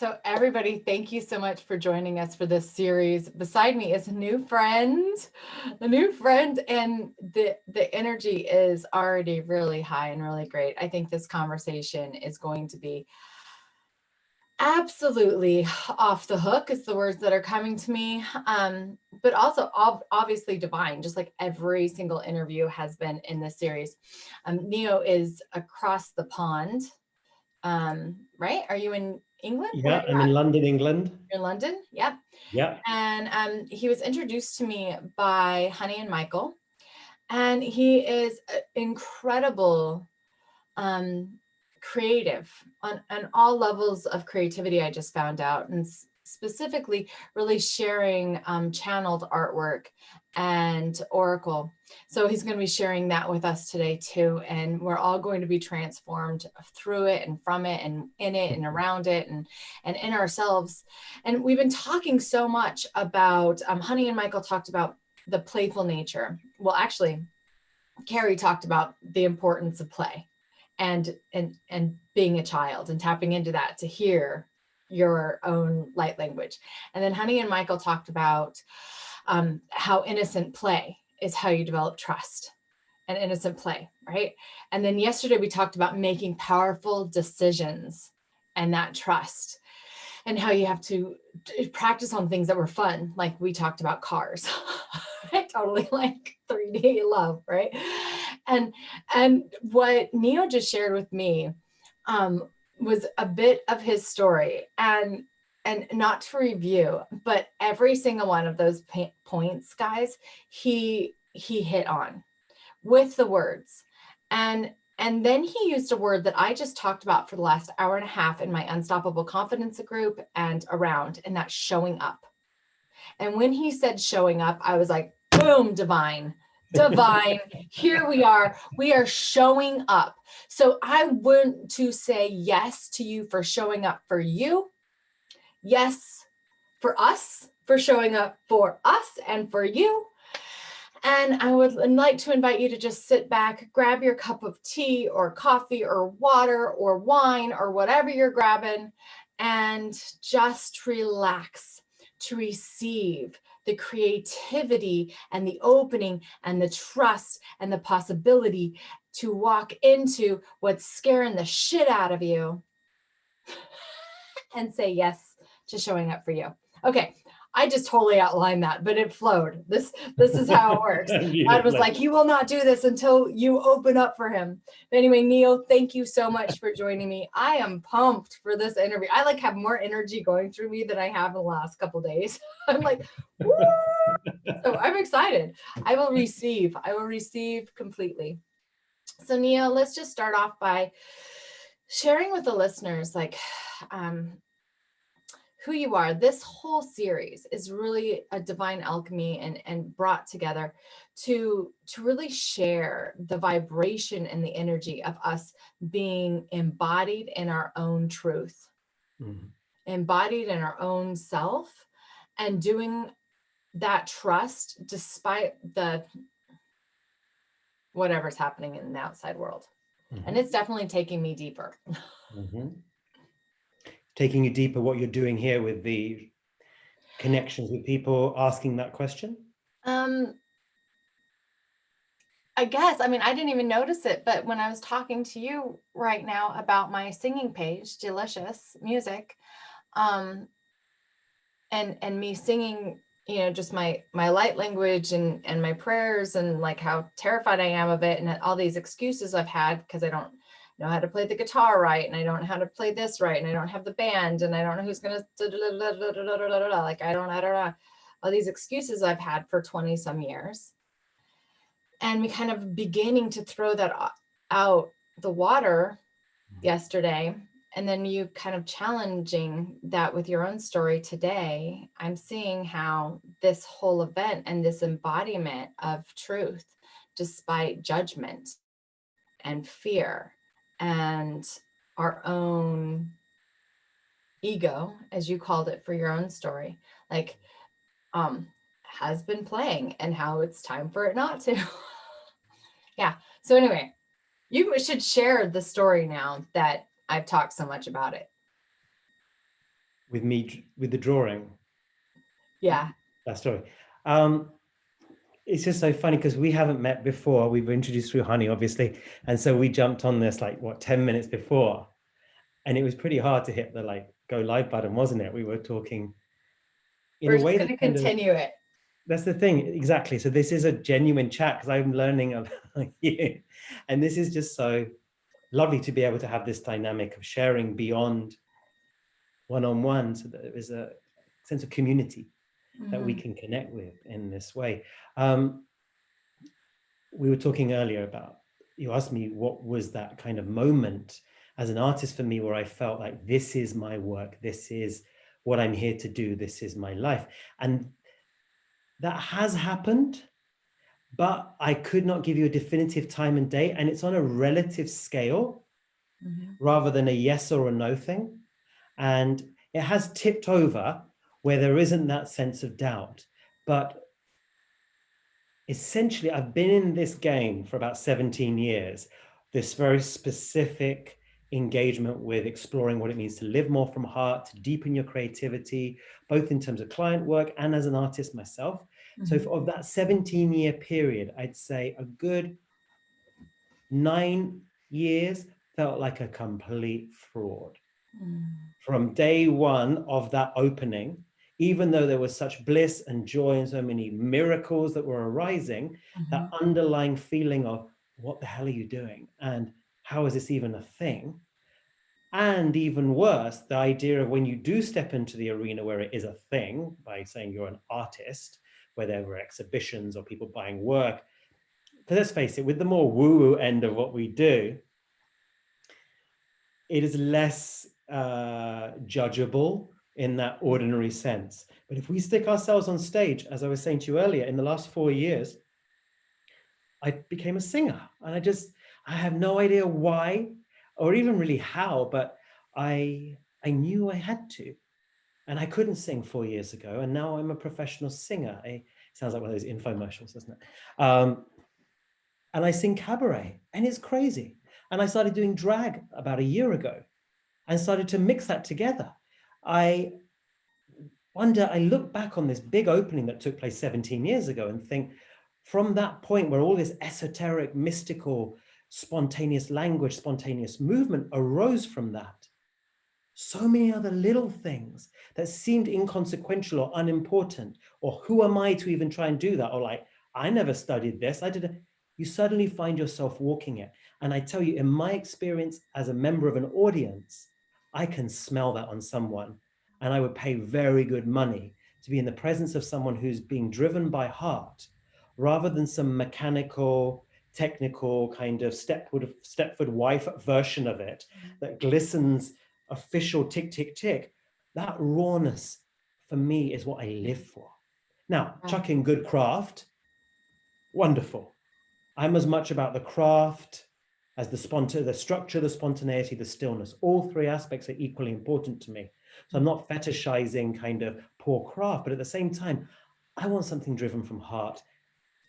So everybody, thank you so much for joining us for this series. Beside me is a new friend, and the energy is already really high and really great. I think this conversation is going to be absolutely off the hook is the words that are coming to me, but also obviously divine, just like every single interview has been in this series. Neo is across the pond, right? Are you in England? Yeah, I'm in London, England. You're in London? Yep. Yeah. And he was introduced to me by Honey and Michael, and he is incredible, creative on all levels of creativity. I just found out, and specifically really sharing channeled artwork and oracle. So he's going to be sharing that with us today too, and we're all going to be transformed through it and from it and in it and around it and in ourselves. And we've been talking so much about Honey and Michael talked about the playful nature. Well, actually, Carrie talked about the importance of play and being a child and tapping into that to hear your own light language. And then Honey and Michael talked about how innocent play is how you develop trust and innocent play, right? And then yesterday we talked about making powerful decisions and that trust, and how you have to practice on things that were fun. Like we talked about cars. I totally like 3D love, right? And what Neo just shared with me was a bit of his story, and not to review, but every single one of those points, guys, he hit on with the words. And then he used a word that I just talked about for the last hour and a half in my Unstoppable Confidence group and around, and that's showing up. And when he said showing up, I was like, boom, divine. Here we are showing up. So I want to say yes to you for showing up for you. Yes for us, for showing up for us and for you. And I would like to invite you to just sit back, grab your cup of tea or coffee or water or wine or whatever you're grabbing, and just relax to receive the creativity and the opening and the trust and the possibility to walk into what's scaring the shit out of you and say yes to showing up for you. Okay. I just totally outlined that, but it flowed. This is how it works. God was like, you will not do this until you open up for him. But anyway, Neo, thank you so much for joining me. I am pumped for this interview. I like have more energy going through me than I have in the last couple of days. I'm like, woo! So I'm excited. I will receive completely. So Neo, let's just start off by sharing with the listeners, like, who you are. This whole series is really a divine alchemy and brought together to really share the vibration and the energy of us being embodied in our own truth, embodied in our own self, and doing that trust despite the whatever's happening in the outside world. And it's definitely taking me deeper. Taking you deeper, what you're doing here with the connections with people asking that question? I guess, I mean, I didn't even notice it, but when I was talking to you right now about my singing page, Delicious Music, and me singing, you know, just my light language and my prayers and like how terrified I am of it and all these excuses I've had because I don't know how to play the guitar right, and I don't know how to play this right, and I don't have the band, and I don't know who's gonna like I don't know all these excuses I've had for 20 some years, and we kind of beginning to throw that out the water yesterday, and then you kind of challenging that with your own story today. I'm seeing how this whole event and this embodiment of truth, despite judgment and fear and our own ego, as you called it for your own story, like has been playing, and how it's time for it not to. Yeah. So anyway, you should share the story now that I've talked so much about it. with me, with the drawing, Yeah. that story. It's just so funny because we haven't met before. We were introduced through Honey, obviously. And so we jumped on this like, what, 10 minutes before. And it was pretty hard to hit the like go live button, wasn't it? We were talking in We're a just way going that to kind of, continue it. that's the thing, exactly. So this is a genuine chat because I'm learning about you. And this is just so lovely to be able to have this dynamic of sharing beyond one-on-one, so that there is a sense of community that we Mhm. can connect with in this way. We were talking earlier about, you asked me what was that kind of moment as an artist for me where I felt like this is my work, this is what I'm here to do, this is my life. And that has happened, but I could not give you a definitive time and date. And it's on a relative scale Mhm. rather than a yes or a no thing. And it has tipped over where there isn't that sense of doubt. But essentially, I've been in this game for about 17 years, this very specific engagement with exploring what it means to live more from heart, to deepen your creativity, both in terms of client work and as an artist myself. So Mhm. of that 17-year period, I'd say a good 9 years felt like a complete fraud. Mhm. From day one of that opening, even though there was such bliss and joy and so many miracles that were arising, that Mhm. underlying feeling of what the hell are you doing? And how is this even a thing? And even worse, the idea of when you do step into the arena where it is a thing, by saying you're an artist, where there were exhibitions or people buying work. Because let's face it, with the more woo-woo end of what we do, it is less judgeable in that ordinary sense. But if we stick ourselves on stage, as I was saying to you earlier, in the last 4 years, I became a singer. And I have no idea why or even really how, but I knew I had to. And I couldn't sing 4 years ago. And now I'm a professional singer. Sounds like one of those infomercials, doesn't it? And I sing cabaret, and it's crazy. And I started doing drag about a year ago and started to mix that together. I wonder, I look back on this big opening that took place 17 years ago and think, from that point where all this esoteric, mystical, spontaneous language, spontaneous movement arose from that, so many other little things that seemed inconsequential or unimportant, or who am I to even try and do that? Or like, I never studied this. You suddenly find yourself walking it. And I tell you, in my experience as a member of an audience, I can smell that on someone. And I would pay very good money to be in the presence of someone who's being driven by heart rather than some mechanical, technical kind of Stepford wife version of it that glistens official tick, tick, tick. That rawness for me is what I live for. Now, Yeah. chuck in good craft, wonderful. I'm as much about the craft as the structure, the spontaneity, the stillness. All three aspects are equally important to me. So I'm not fetishizing kind of poor craft, but at the same time, I want something driven from heart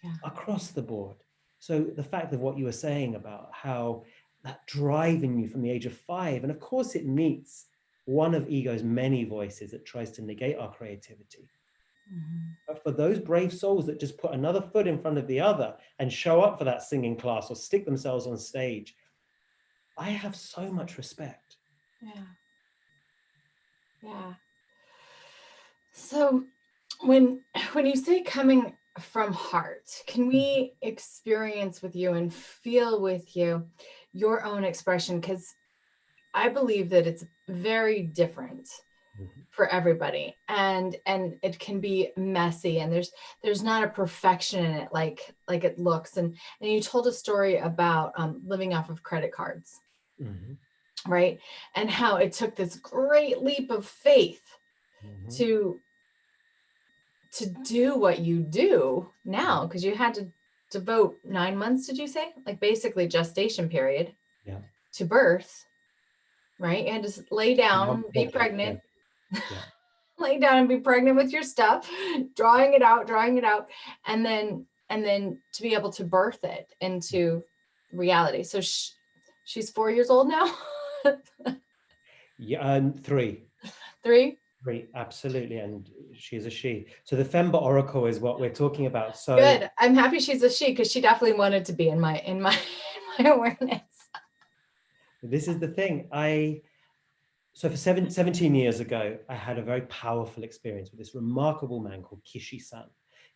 Yeah. across the board. So the fact of what you were saying about how that driving you from the age of 5, and of course it meets one of ego's many voices that tries to negate our creativity. Mhm. But for those brave souls that just put another foot in front of the other and show up for that singing class or stick themselves on stage, I have so much respect. Yeah. Yeah. So when you say coming from heart, can we experience with you and feel with you your own expression? Because I believe that it's very different Mhm. for everybody, and it can be messy, and there's not a perfection in it like it looks. And you told a story about living off of credit cards, Mhm. right? And how it took this great leap of faith Mhm. to do what you do now, because you had to devote 9 months, did you say, like basically gestation period, Yeah. to birth, right? You had to lay One down, be project. Yeah. pregnant, Yeah. lay down and be pregnant with your stuff, drawing it out, and then to be able to birth it into reality. So she's 4 years old now. Yeah. 3. 3. Great, absolutely, and she's a she. So the Femba Oracle is what we're talking about. So Good. I'm happy she's a she because she definitely wanted to be in my in my awareness. this is the thing. So for 17 years ago, I had a very powerful experience with this remarkable man called Kishi-san.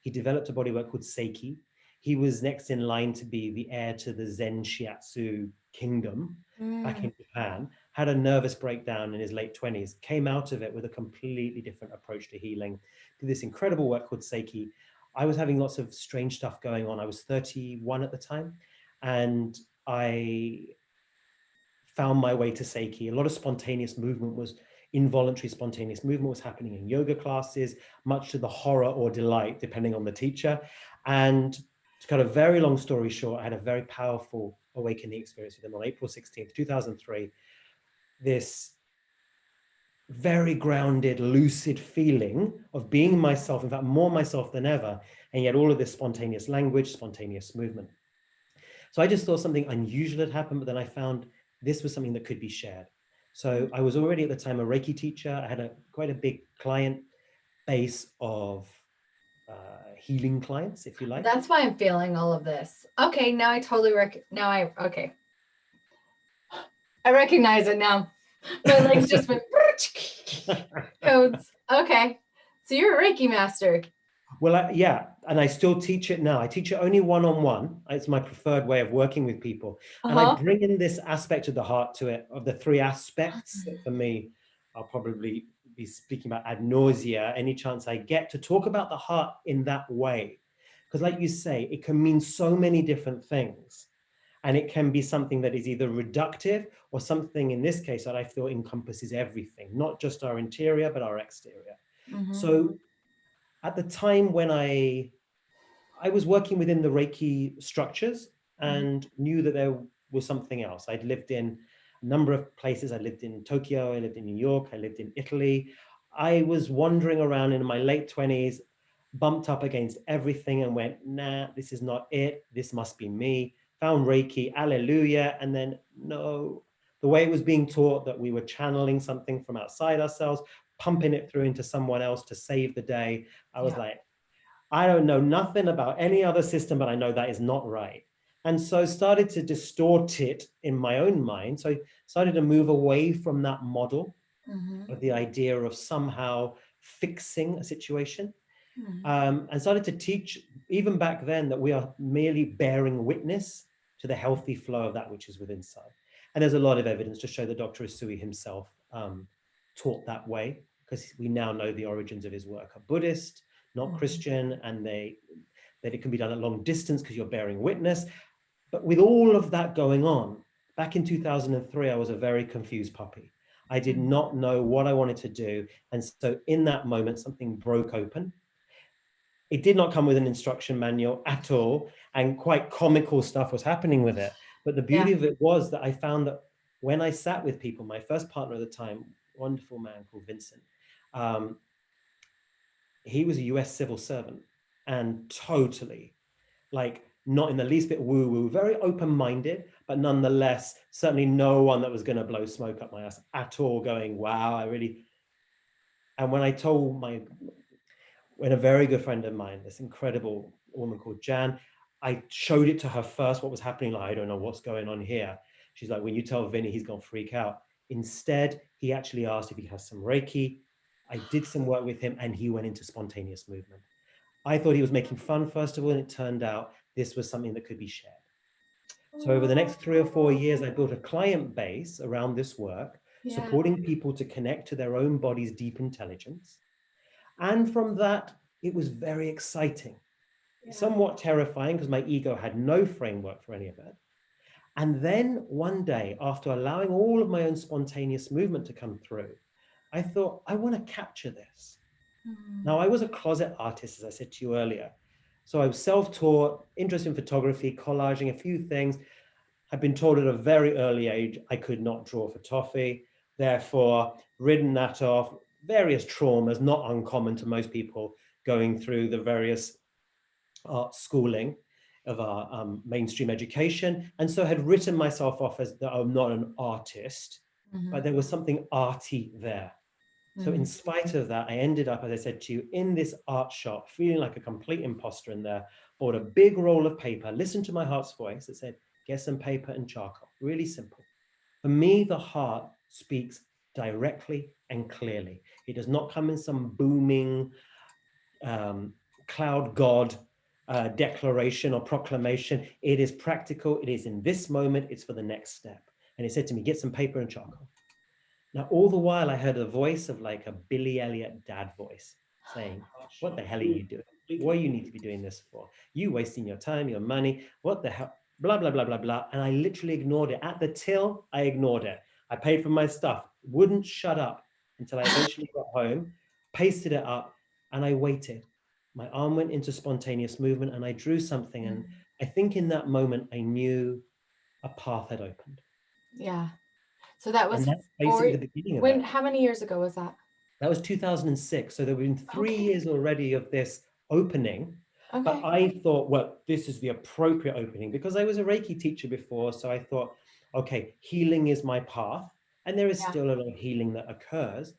He developed a bodywork called Seiki. He was next in line to be the heir to the Zen Shiatsu kingdom back Mm, in Japan, had a nervous breakdown in his late 20s, came out of it with a completely different approach to healing, did this incredible work called Seiki. I was having lots of strange stuff going on. I was 31 at the time, and I found my way to Seiki. A lot of spontaneous movement was involuntary spontaneous movement was happening in yoga classes, much to the horror or delight, depending on the teacher. And to cut a very long story short, I had a very powerful awakening experience with him on April 16th, 2003. This very grounded, lucid feeling of being myself, in fact, more myself than ever, and yet all of this spontaneous language, spontaneous movement. So I just thought something unusual had happened, but then I found this was something that could be shared. So I was already at the time a Reiki teacher. I had quite a big client base of healing clients, if you like. that's why I'm feeling all of this. Okay, now I totally okay. I recognize it now. My legs just went codes. Okay. So you're a Reiki master. Well, yeah, and I still teach it now. I teach it only one-on-one. It's my preferred way of working with people. And I Uh-huh. bring in this aspect of the heart to it, of the three aspects that for me, I'll probably be speaking about ad nausea any chance I get to talk about the heart in that way. Because like you say, it can mean so many different things. And it can be something that is either reductive or something in this case that I feel encompasses everything, not just our interior, but our exterior. Mm-hmm. So at the time when I was working within the Reiki structures Mm-hmm. and knew that there was something else. I'd lived in a number of places. I lived in Tokyo, I lived in New York, I lived in Italy. I was wandering around in my late 20s, bumped up against everything and went, nah, this is not it. This must be me. Found Reiki, alleluia. And then, no, the way it was being taught that we were channeling something from outside ourselves, pumping it through into someone else to save the day. I was Yeah. like, I don't know nothing about any other system, but I know that is not right. And so started to distort it in my own mind. So I started to move away from that model Mm-hmm. of the idea of somehow fixing a situation, Mm-hmm. and started to teach even back then that we are merely bearing witness to the healthy flow of that which is within inside. And there's a lot of evidence to show that Dr. Usui himself taught that way, because we now know the origins of his work are Buddhist, not Mm-hmm. Christian, and that it can be done at long distance because you're bearing witness. But with all of that going on, back in 2003, I was a very confused puppy. I did not know what I wanted to do. And so in that moment, something broke open. It did not come with an instruction manual at all, and quite comical stuff was happening with it. But the Yeah. beauty of it was that I found that when I sat with people, my first partner at the time, wonderful man called Vincent, um, he was a US civil servant and totally like not in the least bit woo woo, very open minded, but nonetheless, certainly no one that was going to blow smoke up my ass at all, going, wow, I really. And when a very good friend of mine, this incredible woman called Jan, I showed it to her first, what was happening. Like, I don't know what's going on here. She's like, when you tell Vinny, he's going to freak out. Instead, he actually asked if he has some Reiki. I did some work with him and he went into spontaneous movement. I thought he was making fun, first of all, and it turned out this was something that could be shared. So over the next 3 or 4 years, I built a client base around this work, Yeah. supporting people to connect to their own body's deep intelligence. And from that, it was very exciting, Yeah. somewhat terrifying because my ego had no framework for any of it. And then one day, after allowing all of my own spontaneous movement to come through, I thought, I want to capture this. Mm-hmm. Now, I was a closet artist, as I said to you earlier. So I was self-taught, interest in photography, collaging, a few things. I've been told at a very early age I could not draw for toffee, therefore ridden that off, various traumas, not uncommon to most people going through the various art schooling of our mainstream education, and so had written myself off as that I'm not an artist, Mm-hmm. but there was something arty there. So in spite of that, I ended up, as I said to you, in this art shop, feeling like a complete imposter in there, bought a big roll of paper, listened to my heart's voice. It said, get some paper and charcoal. Really simple. For me, the heart speaks directly and clearly. It does not come in some booming cloud god declaration or proclamation. It is practical. It is in this moment. It's for the next step. And he said to me, get some paper and charcoal. Now, all the while, I heard a voice of like a Billy Elliot dad voice saying, what the hell are you doing? What do you need to be doing this for? You wasting your time, your money. What the hell? Blah, blah, blah, blah, blah. And I literally ignored it. At the till, I ignored it. I paid for my stuff, wouldn't shut up until I eventually got home, pasted it up, and I waited. My arm went into spontaneous movement and I drew something. And I think in that moment, I knew a path had opened. Yeah. So that And was that's basically the beginning of it. how many years ago was that? That was 2006. So there have been 3 years Okay. already of this opening. But Okay. I thought, well, this is the appropriate opening because I was a Reiki teacher before. So I thought, okay, healing is my path. And there is Yeah. still a lot of healing that occurs.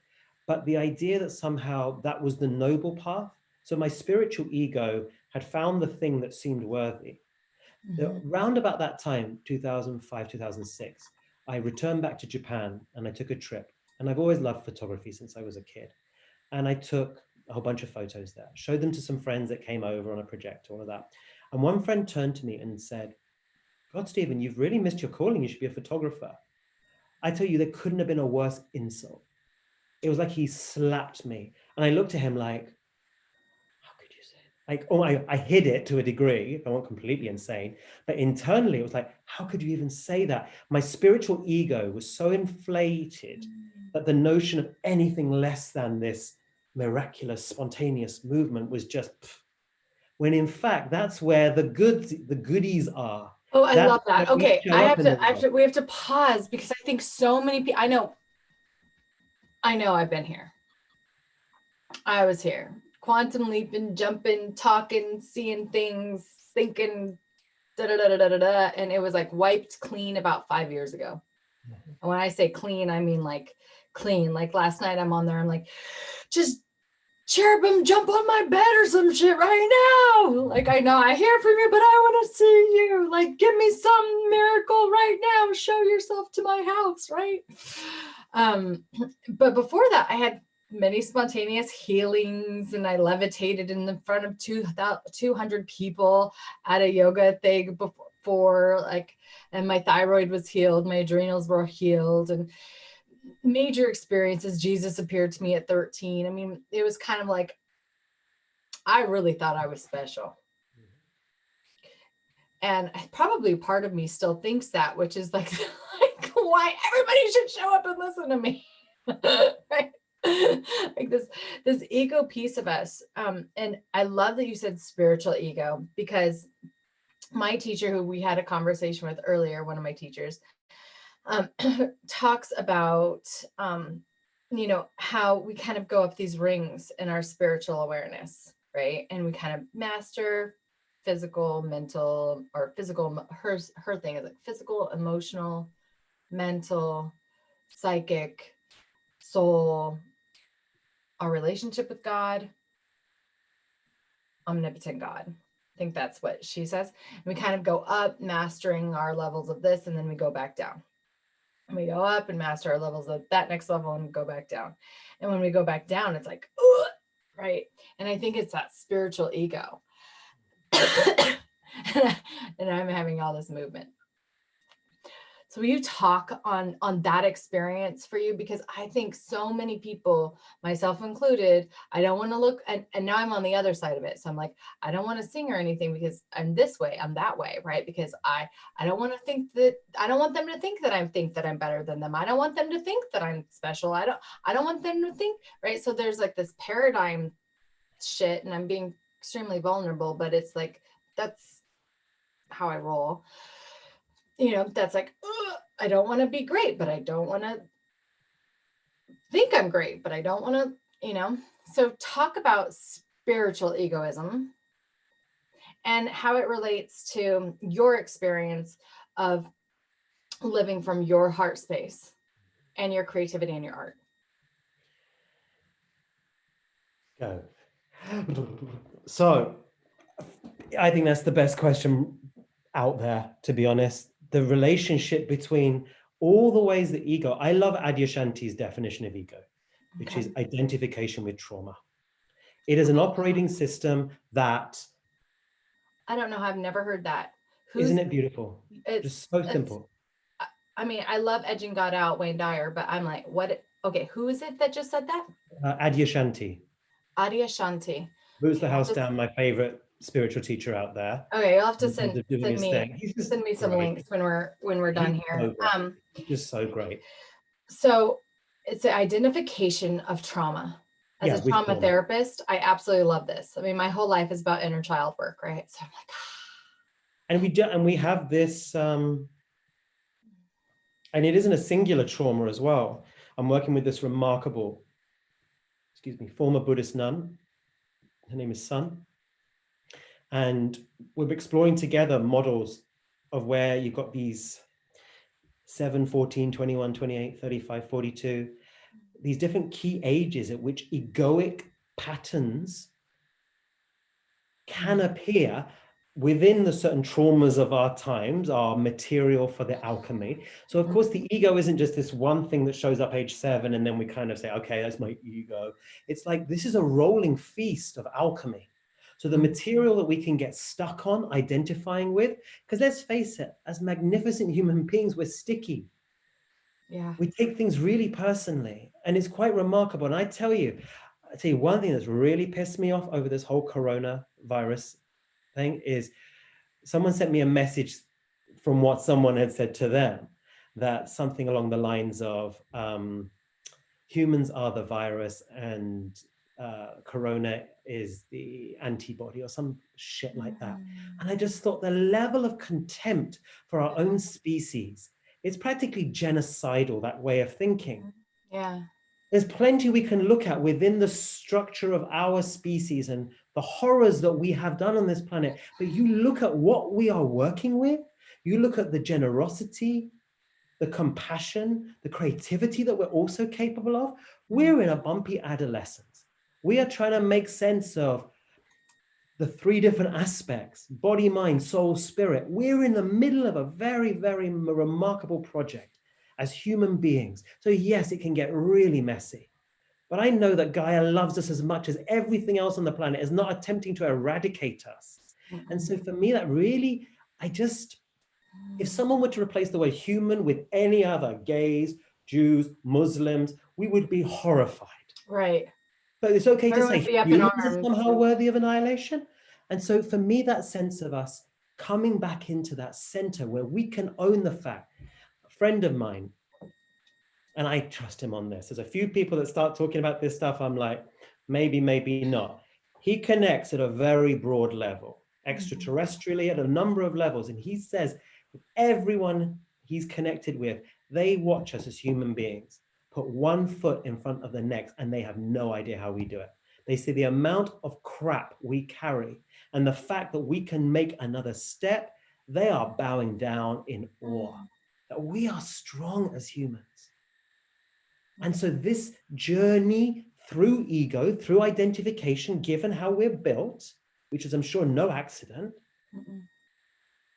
But the idea that somehow that was the noble path. So my spiritual ego had found the thing that seemed worthy. Round about that time, 2005, 2006, I returned back to Japan and I took a trip. And I've always loved photography since I was a kid. And I took a whole bunch of photos there, showed them to some friends that came over on a projector, all of that. And one friend turned to me and said, God, Stephen, you've really missed your calling. You should be a photographer. I tell you, there couldn't have been a worse insult. It was like he slapped me. And I looked at him like, how could you say it? Like, oh, I hid it to a degree. I wasn't completely insane. But internally, it was like, how could you even say that? My spiritual ego was so inflated that the notion of anything less than this miraculous, spontaneous movement was just, when in fact, that's where the goodies are. Oh, I That's love that. where we Okay, show up in the world. we have to pause because I think so many people, I know I've been here. I was here. Quantum leaping, jumping, talking, seeing things, thinking, da da da da da da, and it was like wiped clean about 5 years ago. And when I say clean, I mean like clean. Like last night, I'm on there. I'm like, just cherubim, jump on my bed or some shit right now. Like I know I hear from you, but I want to see you. Like give me some miracle right now. Show yourself to my house, right? But before that, I had many spontaneous healings and I levitated in the front of 200 people at a yoga thing before, like, and my thyroid was healed, my adrenals were healed, and major experiences. Jesus appeared to me at 13. I mean, it was kind of like I really thought I was special. And probably part of me still thinks that, which is like, like why everybody should show up and listen to me. Right? Like this ego piece of us. And I love that you said spiritual ego, because my teacher, who we had a conversation with earlier, one of my teachers, talks about how we kind of go up these rings in our spiritual awareness, right? And we kind of master physical, mental, or physical. Her thing is like physical, emotional, mental, psychic, soul, our relationship with God, omnipotent God. I think that's what she says. And we kind of go up, mastering our levels of this, and then we go back down. And we go up and master our levels of that next level and go back down. And when we go back down, it's like, right? And I think it's that spiritual ego. And I'm having all this movement. So will you talk on that experience for you? Because I think so many people, myself included, I don't want to look, and now I'm on the other side of it. So I'm like, I don't want to sing or anything because I'm this way, I'm that way, right? Because I don't want to think that, I don't want them to think that I'm better than them. I don't want them to think that I'm special. I don't want them to think, right? So there's like this paradigm shit, and I'm being extremely vulnerable, but it's like, that's how I roll. That's like, I don't want to be great, but I don't want to think I'm great, but I don't want to, so talk about spiritual egoism and how it relates to your experience of living from your heart space and your creativity and your art. Go. So I think that's the best question out there, to be honest. The relationship between all the ways that ego, I love Adyashanti's definition of ego, which Okay. is identification with trauma. It is an operating system that, I don't know. I've never heard that. isn't Who's it beautiful? Just so it's simple. I mean, I love Edging God Out, Wayne Dyer, but I'm like, what? Okay, who is it that just said that? Adyashanti, Adyashanti. Boots Okay, the you'll House have to, Down, my favorite spiritual teacher out there okay, you'll have to in terms of doing his thing. He's just send me some great. links when we're done He's here. so great. He's just so great. So it's the identification of trauma. As Yeah, a with trauma trauma. therapist, I absolutely love this. I mean, my whole life is about inner child work, right? So I'm like, And we have this and it isn't a singular trauma as well. I'm working with this remarkable, excuse me, former Buddhist nun. Her name is Sun. And we're exploring together models of where you've got these 7, 14, 21, 28, 35, 42, these different key ages at which egoic patterns can appear within the certain traumas of our times, are material for the alchemy. So of course the ego isn't just this one thing that shows up age 7 and then we kind of say, okay, that's my ego. It's like this is a rolling feast of alchemy. So the material that we can get stuck on identifying with, because let's face it, as magnificent human beings, we're sticky. yeah. We take things really personally, and it's quite remarkable. And I tell you one thing that's really pissed me off over this whole coronavirus thing is someone sent me a message from what someone had said to them, that something along the lines of humans are the virus and corona is the antibody or some shit like that. And I just thought the level of contempt for our own species, it's practically genocidal, that way of thinking. Yeah. There's plenty we can look at within the structure of our species and the horrors that we have done on this planet. But you look at what we are working with, you look at the generosity, the compassion, the creativity that we're also capable of. We're in a bumpy adolescence. We are trying to make sense of the 3 different aspects: body, mind, soul, spirit. We're in the middle of a very, very remarkable project as human beings. So yes, it can get really messy. But I know that Gaia loves us as much as everything else on the planet, is not attempting to eradicate us. And so for me, that really, if someone were to replace the word human with any other, gays, Jews, Muslims, we would be horrified. Right. But it's okay to Everyone say would be up in humans are arms. somehow worthy of annihilation. And so for me, that sense of us coming back into that center where we can own the fact, a friend of mine, and I trust him on this. There's a few people that start talking about this stuff. I'm like, maybe, maybe not. He connects at a very broad level, extraterrestrially at a number of levels. And he says, everyone he's connected with, they watch us as human beings, put one foot in front of the next, and they have no idea how we do it. They see the amount of crap we carry and the fact that we can make another step. They are bowing down in awe that we are strong as humans. And so this journey through ego, through identification, given how we're built, which is, I'm sure, no accident,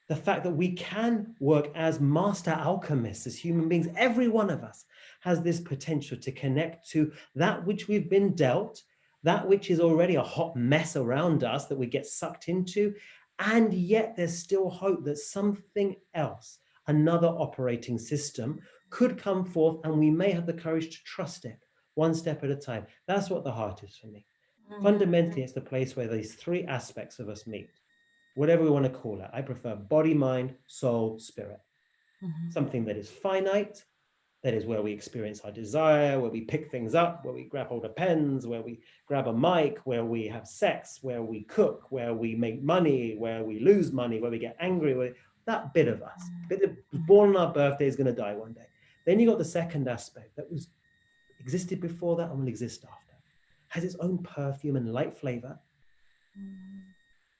the fact that we can work as master alchemists, as human beings, every one of us has this potential to connect to that which we've been dealt, that which is already a hot mess around us that we get sucked into. And yet there's still hope that something else, another operating system, could come forth, and we may have the courage to trust it one step at a time. That's what the heart is for me. Fundamentally, it's the place where these 3 aspects of us meet, whatever we want to call it. I prefer body, mind, soul, spirit. Something that is finite, that is where we experience our desire, where we pick things up, where we grab hold of pens, where we grab a mic, where we have sex, where we cook, where we make money, where we lose money, where we get angry, where that bit of us, bit that was born on our birthday, is going to die one day. Then you got the second aspect that was existed before that and will exist after, has its own perfume and light flavor,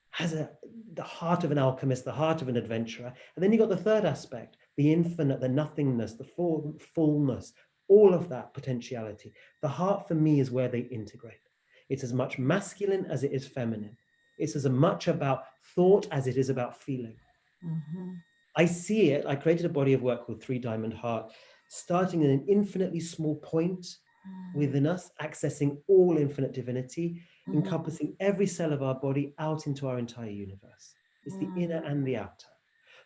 has the heart of an alchemist, the heart of an adventurer. And then you got the third aspect, the infinite, the nothingness, the fullness, all of that potentiality. The heart for me is where they integrate. It's as much masculine as it is feminine. It's as much about thought as it is about feeling. Mhm. I see it. I created a body of work called Three Diamond Heart, starting in an infinitely small point within us, accessing all infinite divinity, Mhm. encompassing every cell of our body out into our entire universe. It's the inner Mhm. and the outer.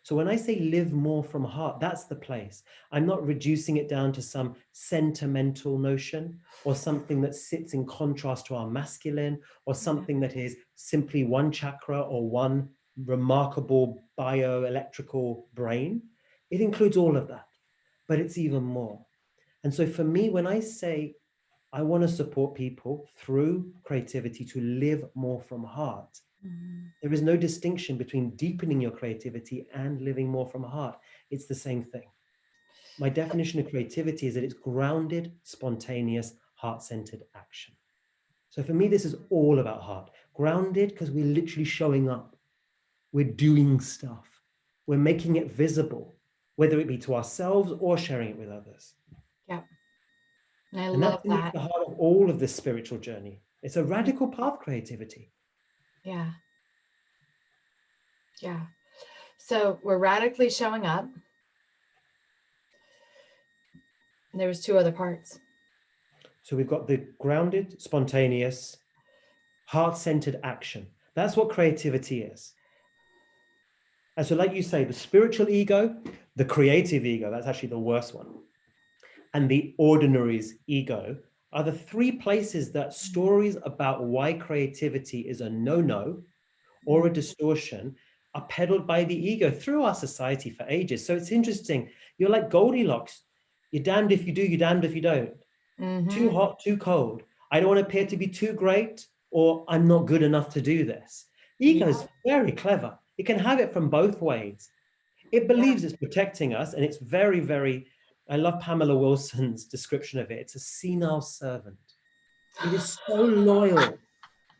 So when I say live more from heart, that's the place. I'm not reducing it down to some sentimental notion or something that sits in contrast to our masculine or Yeah. something that is simply one chakra or one remarkable bioelectrical brain. It includes all of that, but it's even more. And so for me, when I say I want to support people through creativity to live more from heart, Mhm. there is no distinction between deepening your creativity and living more from heart. It's the same thing. My definition of creativity is that it's grounded, spontaneous, heart centered action. So for me, this is all about heart. Grounded because we're literally showing up, we're doing stuff, we're making it visible, whether it be to ourselves or sharing it with others. Yeah. I And love that's to me at that. the heart of all of this spiritual journey. It's a radical path, creativity. Yeah. Yeah. So we're radically showing up. There was two other parts. So we've got the grounded, spontaneous, heart-centered action. That's what creativity is. And so, like you say, the spiritual ego, the creative ego, that's actually the worst one, and the ordinary's ego are the three places that stories about why creativity is a no-no or a distortion are peddled by the ego through our society for ages. So it's interesting. You're like Goldilocks. You're damned if you do, you're damned if you don't. Too Mm-hmm. hot, too cold. I don't want to appear to be too great, or I'm not good enough to do this. Ego Yeah. is very clever. It can have it from both ways. It Yeah. believes it's protecting us, and it's very, very. I love Pamela Wilson's description of it. It's a senile servant. It is so loyal.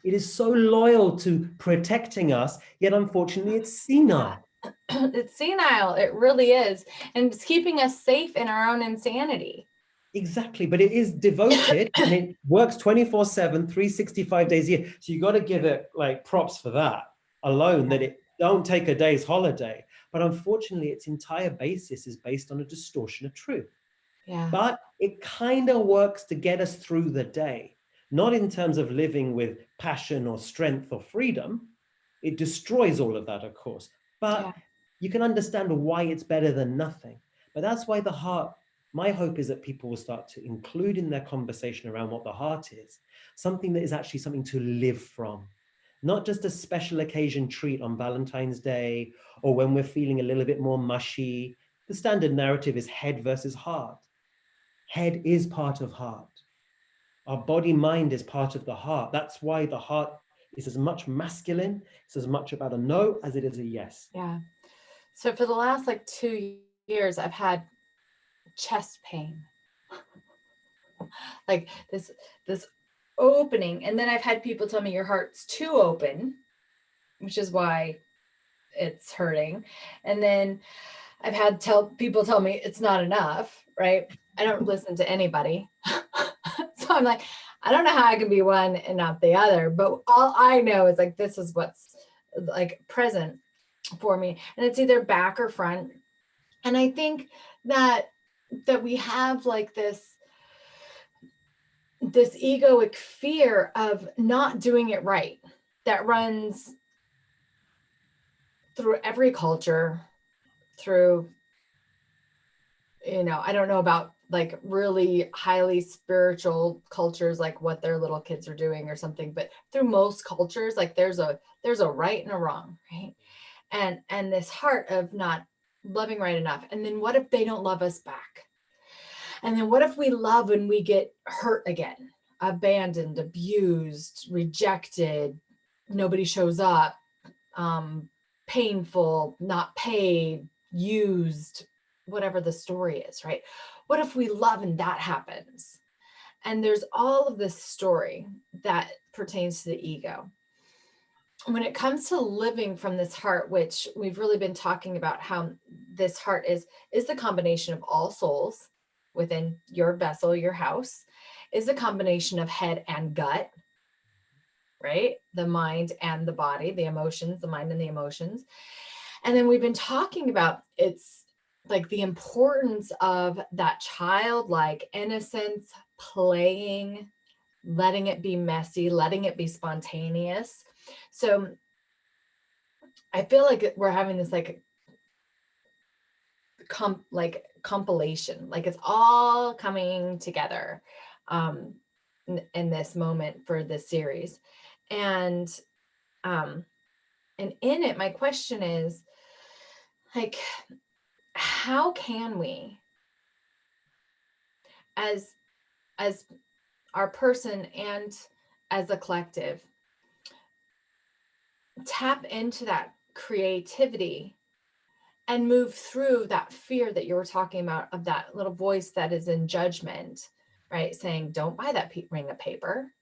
It is so loyal to protecting us, yet unfortunately, it's senile. It's senile. It really is. And it's keeping us safe in our own insanity. Exactly, but it is devoted and it works 24/7, 365 days a year. So you got to give it like props for that alone, that it don't take a day's holiday. But unfortunately, its entire basis is based on a distortion of truth. Yeah. But it kind of works to get us through the day, not in terms of living with passion or strength or freedom. It destroys all of that, of course. Yeah. But you can understand why it's better than nothing. But that's why the heart, my hope is that people will start to include in their conversation around what the heart is, something that is actually something to live from, not just a special occasion treat on Valentine's Day or when we're feeling a little bit more mushy. The standard narrative is head versus heart. Head is part of heart. Our body mind is part of the heart. That's why the heart is as much masculine, it's as much about a no as it is a yes. Yeah. So for the last like 2 years, I've had chest pain, like this opening, and then I've had people tell me your heart's too open, which is why it's hurting, and then I've had people tell me it's not enough, right? I don't listen to anybody. So I'm like, I don't know how I can be one and not the other, but all I know is like this is what's like present for me. And it's either back or front. And I think that we have like this egoic fear of not doing it right that runs through every culture, through, I don't know about like really highly spiritual cultures, like what their little kids are doing or something, but through most cultures, like there's a right and a wrong, right? And this heart of not loving right enough. And then what if they don't love us back? And then what if we love and we get hurt again, abandoned, abused, rejected, nobody shows up, um, painful, not paid, used, whatever the story is, right? What if we love and that happens? And there's all of this story that pertains to the ego. When it comes to living from this heart, which we've really been talking about how this heart is the combination of all souls within your vessel, your house, is a combination of head and gut. right? The mind and the body, the emotions, the mind and the emotions. And then we've been talking about it's like the importance of that childlike innocence, playing, letting it be messy, letting it be spontaneous. So I feel like we're having this like compilation, like it's all coming together in this moment for this series. And um and in it, my question is like, how can we as as our person and as a collective tap into that creativity and move through that fear that you were talking about of that little voice that is in judgment, right? Saying, don't buy that ring of paper.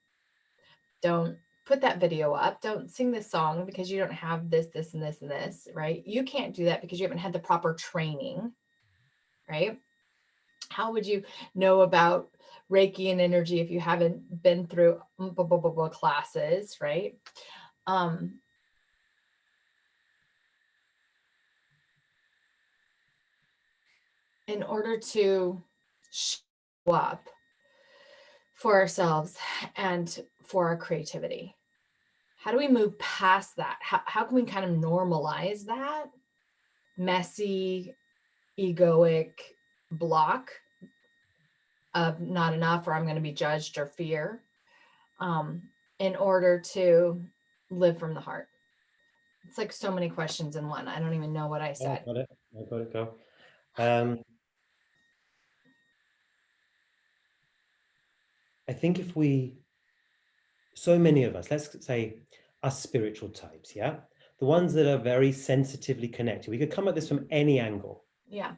Don't put that video up. Don't sing this song because you don't have this, this, and this, and this, right? You can't do that because you haven't had the proper training, right? How would you know about Reiki and energy if you haven't been through classes, right? Um, in order to show up for ourselves and for our creativity. How do we move past that? How can we kind of normalize that messy, egoic block of not enough, or I'm going to be judged, or fear, um, in order to live from the heart? It's like so many questions in one. I don't even know what I Oh, I said. got it. I got it, go. Um, I think if we, so many of us, let's say us spiritual types, yeah? The ones that are very sensitively connected. We could come at this from any angle. Yeah.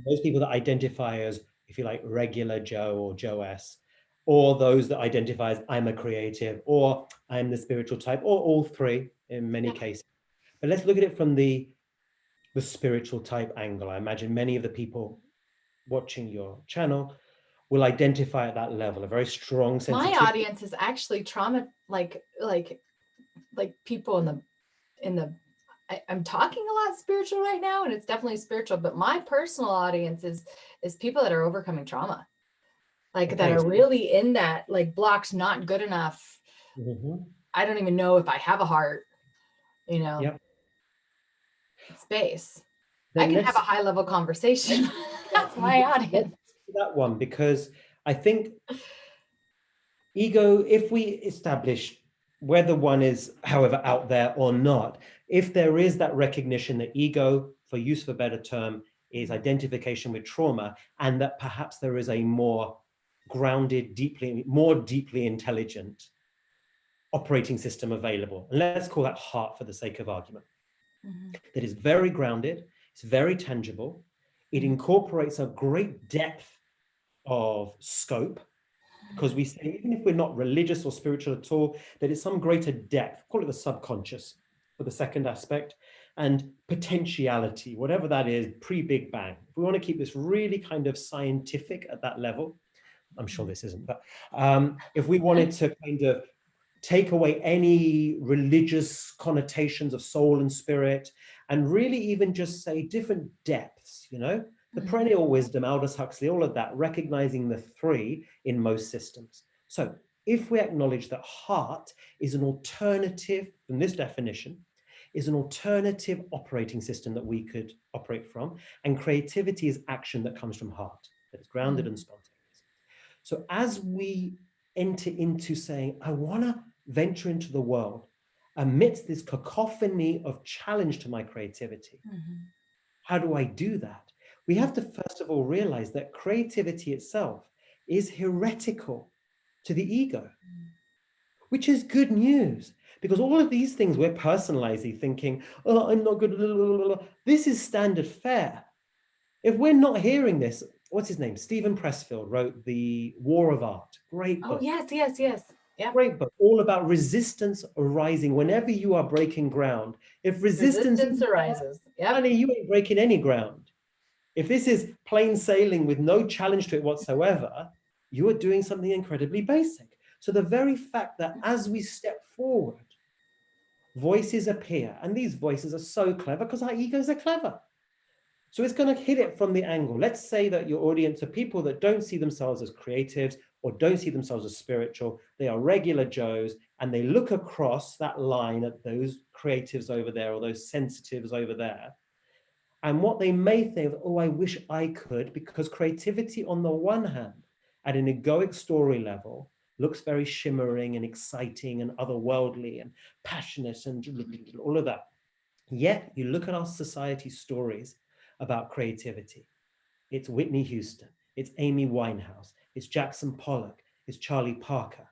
Those people that identify as, if you like, regular Joe or Joe S, or those that identify as I'm a creative, or I'm the spiritual type, or all three in many Yeah. cases. But let's look at it from the spiritual type angle. I imagine many of the people watching your channel will identify at that level, a very strong My sensitivity. audience is actually trauma, like people in the I'm talking a lot spiritual right now, and it's definitely spiritual, but my personal audience is people that are overcoming trauma, like that Okay. are really in that, like, block's not good enough. Mhm. I don't even know if I have a heart, you know, Yep. space. I Then can have let's a high level conversation. That's my let's audience. do that one, because I think ego, if we establish whether one is, however, out there or not, if there is that recognition that ego, for use of a better term, is identification with trauma, and that perhaps there is a more grounded, more deeply intelligent operating system available. And let's call that heart for the sake of argument. Mhm, That is very grounded, it's very tangible, it mhm, incorporates a great depth of scope, because we say, even if we're not religious or spiritual at all, there is some greater depth, call it the subconscious for the second aspect, and potentiality, whatever that is, pre-Big Bang. If we want to keep this really kind of scientific at that level, I'm sure this isn't, but if we wanted to kind of take away any religious connotations of soul and spirit, and really even just say different depths, the mhm, perennial wisdom, Aldous Huxley, all of that, recognizing the three in most systems. So if we acknowledge that heart is an alternative, from this definition, is an alternative operating system that we could operate from, and creativity is action that comes from heart, that is grounded and mhm, spontaneous. So as we enter into saying, I want to venture into the world amidst this cacophony of challenge to my creativity, mhm, how do I do that? We have to first of all realize that creativity itself is heretical to the ego, which is good news, because all of these things we're personalizing, thinking, oh, I'm not good. This is standard fare. If we're not hearing this, what's his name? Stephen Pressfield wrote The War of Art. Great oh, book. yes, yes, yes. Yep. Great book. All about resistance arising whenever you are breaking ground. If resistance Resistance isn't there, arises. Yep. honey, you ain't breaking any ground. If this is plain sailing with no challenge to it whatsoever, you are doing something incredibly basic. So the very fact that as we step forward, voices appear. And these voices are so clever because our egos are clever. So it's going to hit it from the angle. Let's say that your audience are people that don't see themselves as creatives or don't see themselves as spiritual. They are regular Joes, and they look across that line at those creatives over there or those sensitives over there. And what they may think, oh, I wish I could, because creativity on the one hand, at an egoic story level, looks very shimmering and exciting and otherworldly and passionate and all of that. Yet you look at our society stories about creativity. It's Whitney Houston, it's Amy Winehouse, it's Jackson Pollock, it's Charlie Parker.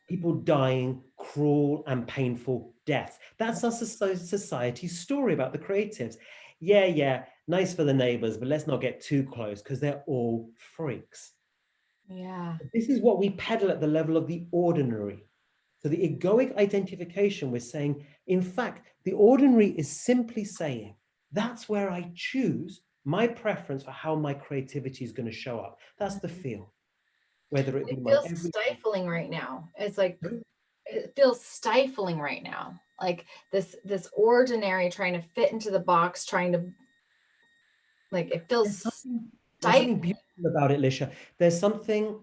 People dying cruel and painful deaths. That's our society's story about the creatives. Yeah, nice for the neighbors, but let's not get too close because they're all freaks. Yeah. This is what we peddle at the level of the ordinary. So the egoic identification, we're saying, in fact, the ordinary is simply saying, that's where I choose my preference for how my creativity is going to show up. That's the feel, whether it be It my feels every. stifling right now. It's like, it feels stifling right now. Like this ordinary trying to fit into the box, trying to, like, it feels There's something stifling. beautiful about it, Lisha. There's something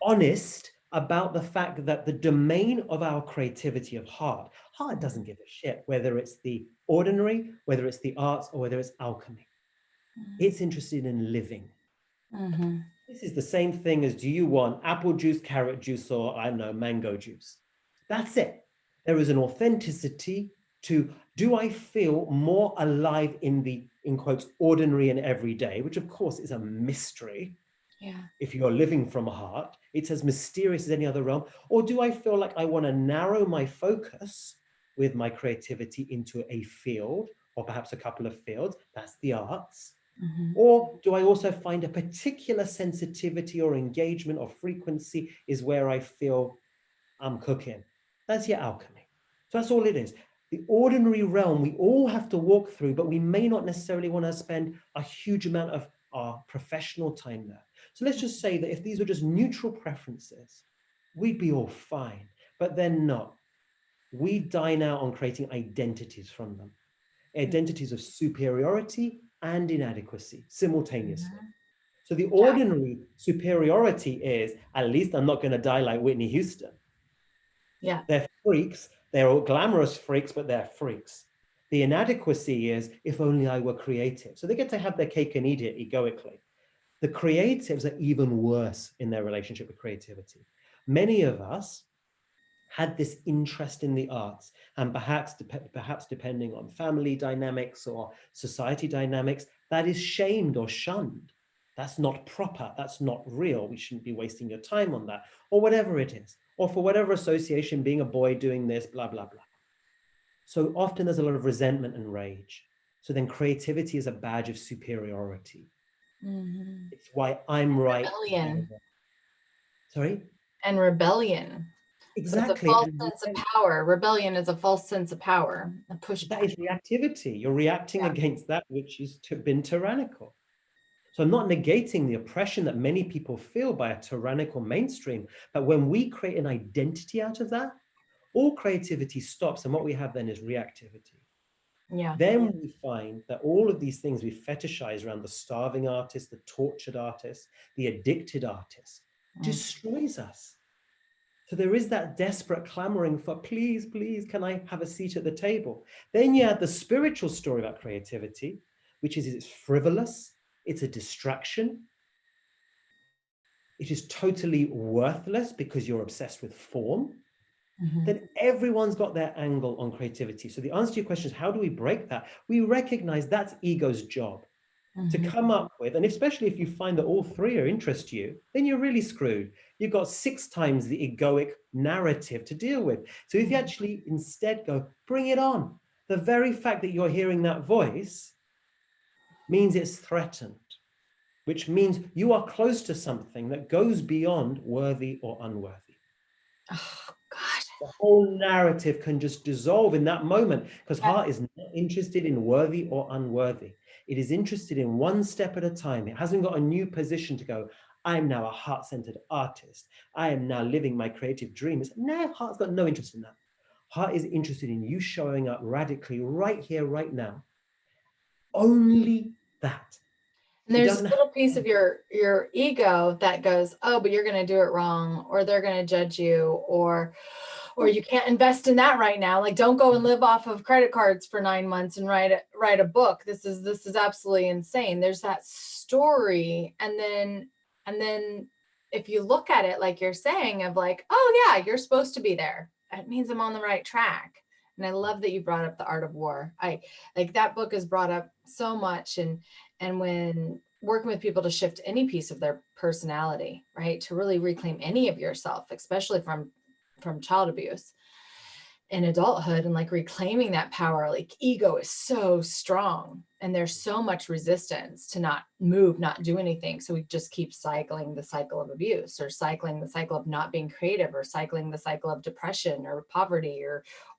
honest about the fact that the domain of our creativity of heart doesn't give a shit whether it's the ordinary, whether it's the arts, or whether it's alchemy. It's interested in living. Mm-hmm. This is the same thing as, do you want apple juice, carrot juice, or I don't know, mango juice? That's it. There is an authenticity to, do I feel more alive in the, in quotes, ordinary and everyday, which of course is a mystery. Yeah. If you're living from a heart, it's as mysterious as any other realm. Or do I feel like I want to narrow my focus with my creativity into a field, or perhaps a couple of fields? That's the arts. Mm-hmm. Or do I also find a particular sensitivity or engagement or frequency is where I feel I'm cooking? That's your alchemy. So that's all it is. The ordinary realm we all have to walk through, but we may not necessarily want to spend a huge amount of our professional time there. So let's just say that if these were just neutral preferences, we'd be all fine, but they're not. We dine out on creating identities from them, identities of superiority and inadequacy simultaneously. Mm-hmm. So the Yeah. ordinary superiority is, at least I'm not going to die like Whitney Houston. Yeah. They're freaks. They're all glamorous freaks, but they're freaks. The inadequacy is, if only I were creative. So they get to have their cake and eat it egoically. The creatives are even worse in their relationship with creativity. Many of us had this interest in the arts, and perhaps depending on family dynamics or society dynamics, that is shamed or shunned. That's not proper, that's not real, we shouldn't be wasting your time on that, or whatever it is, or for whatever association, being a boy doing this, blah, blah, blah. So often there's a lot of resentment and rage. So then creativity is a badge of superiority. Mm-hmm. It's why I'm right. Rebellion. Sorry? And rebellion. So it's a Exactly. false And sense of power. Rebellion is a false sense of power, a that pushback. is reactivity. You're reacting Yeah. against that which has been tyrannical. So I'm not negating the oppression that many people feel by a tyrannical mainstream, but when we create an identity out of that, all creativity stops, and what we have then is reactivity. Yeah. Then we find that all of these things we fetishize around the starving artist, the tortured artist, the addicted artist, destroys us. So there is that desperate clamoring for, please, please, can I have a seat at the table? Then you add the spiritual story about creativity, which is it's frivolous, it's a distraction, it is totally worthless because you're obsessed with form. Mm-hmm. Then everyone's got their angle on creativity. So the answer to your question is, how do we break that? We recognize that's ego's job. To Mm-hmm. come up with, and especially if you find that all three are interest you, then you're really screwed. You've got 6 times the egoic narrative to deal with. So if you actually instead go, bring it on, the very fact that you're hearing that voice means it's threatened, which means you are close to something that goes beyond worthy or unworthy. Oh God. The whole narrative can just dissolve in that moment, because Yeah. heart is not interested in worthy or unworthy. It is interested in one step at a time. It hasn't got a new position to go, I am now a heart-centered artist. I am now living my creative dreams. No, heart's got no interest in that. Heart is interested in you showing up radically right here, right now. Only that. And It there's doesn't this have. little piece of your ego that goes, oh, but you're going to do it wrong, or they're going to judge you, or you can't invest in that right now. Like, don't go and live off of credit cards for 9 months and write a book. This is absolutely insane. There's that story, and then if you look at it like you're saying, of like, oh yeah, you're supposed to be there. It means I'm on the right track. And I love that you brought up The Art of War. I like that book is brought up so much, and when working with people to shift any piece of their personality, right, to really reclaim any of yourself, especially from child abuse in adulthood, and like reclaiming that power, like ego is so strong and there's so much resistance to not move, not do anything. So we just keep cycling the cycle of abuse, or cycling the cycle of not being creative, or cycling the cycle of depression or poverty,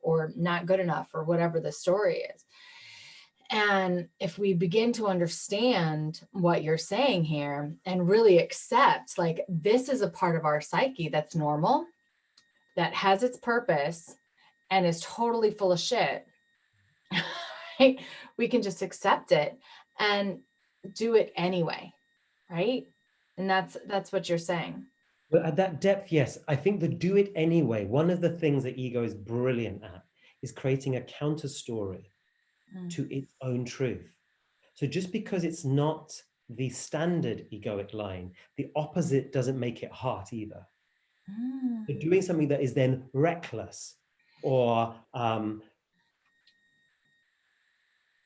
or not good enough, or whatever the story is. And if we begin to understand what you're saying here and really accept, like, this is a part of our psyche that's normal, that has its purpose, and is totally full of shit, right? We can just accept it and do it anyway, right? And that's what you're saying. But at that depth, yes, I think the do it anyway, one of the things that ego is brilliant at is creating a counter story Mm, to its own truth. So just because it's not the standard egoic line, the opposite doesn't make it heart either. mm, So doing something that is then reckless or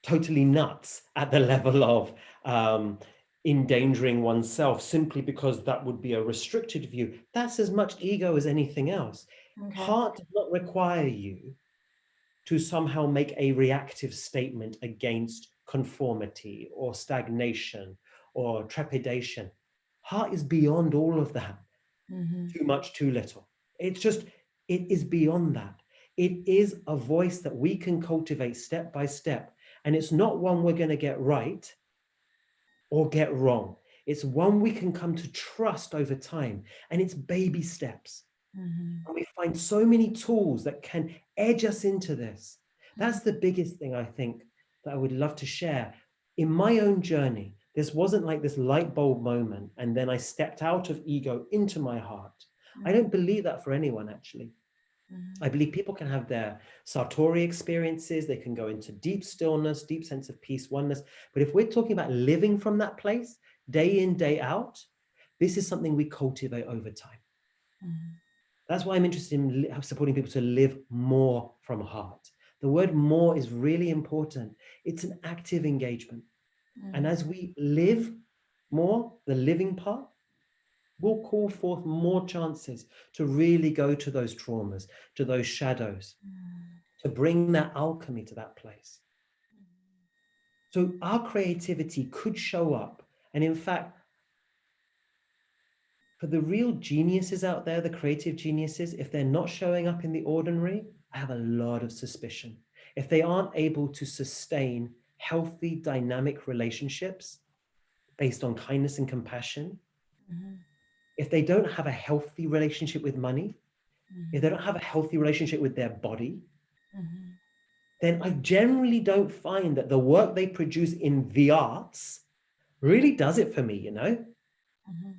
totally nuts at the level of endangering oneself simply because that would be a restricted view, that's as much ego as anything else. okay. Heart does not require you to somehow make a reactive statement against conformity or stagnation or trepidation. Heart is beyond all of that. Mm-hmm. Too much, too little. It's just, it is beyond that. It is a voice that we can cultivate step by step. And it's not one we're going to get right or get wrong. It's one we can come to trust over time. And it's baby steps. Mm-hmm. And we find so many tools that can edge us into this. That's the biggest thing I think that I would love to share. In my own journey, this wasn't like this light bulb moment, and then I stepped out of ego into my heart. I Mm-hmm. don't believe that for anyone, actually. I believe people can have their Sartori experiences, they can go into deep stillness, deep sense of peace, oneness. But if we're talking about living from that place, day in, day out, this is something we cultivate over time. Mm-hmm. That's why I'm interested in supporting people to live more from heart. The word more is really important. It's an active engagement. And Mm-hmm. as we live more, the living part, will call forth more chances to really go to those traumas, to those shadows, to bring that alchemy to that place. So our creativity could show up. And in fact, for the real geniuses out there, the creative geniuses, if they're not showing up in the ordinary, I have a lot of suspicion. If they aren't able to sustain healthy, dynamic relationships based on kindness and compassion, Mm-hmm. if they don't have a healthy relationship with money, if they Mm-hmm. don't have a healthy relationship with their body, Mm-hmm. then I generally don't find that the work they produce in the arts really does it for me, you know? Mm-hmm.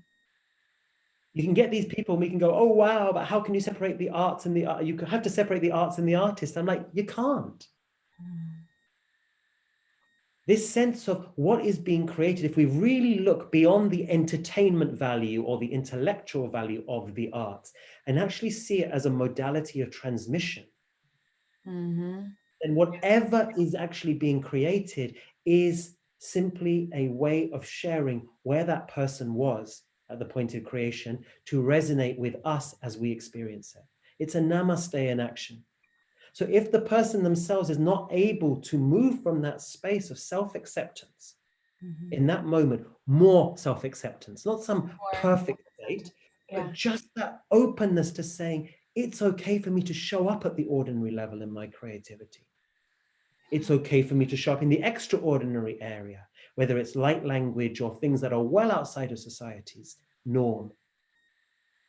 You can get these people and we can go, oh, wow, but how can you separate the arts and the art? You have to separate the arts and the artist. I'm like, you can't. This sense of what is being created, if we really look beyond the entertainment value or the intellectual value of the arts and actually see it as a modality of transmission, Mm-hmm. then whatever is actually being created is simply a way of sharing where that person was at the point of creation to resonate with us as we experience it. It's a namaste in action. So if the person themselves is not able to move from that space of self-acceptance, Mm-hmm. in that moment, more self-acceptance, not some More perfect state, acceptance. Yeah. but just that openness to saying, it's okay for me to show up at the ordinary level in my creativity. It's okay for me to show up in the extraordinary area, whether it's light language or things that are well outside of society's norm.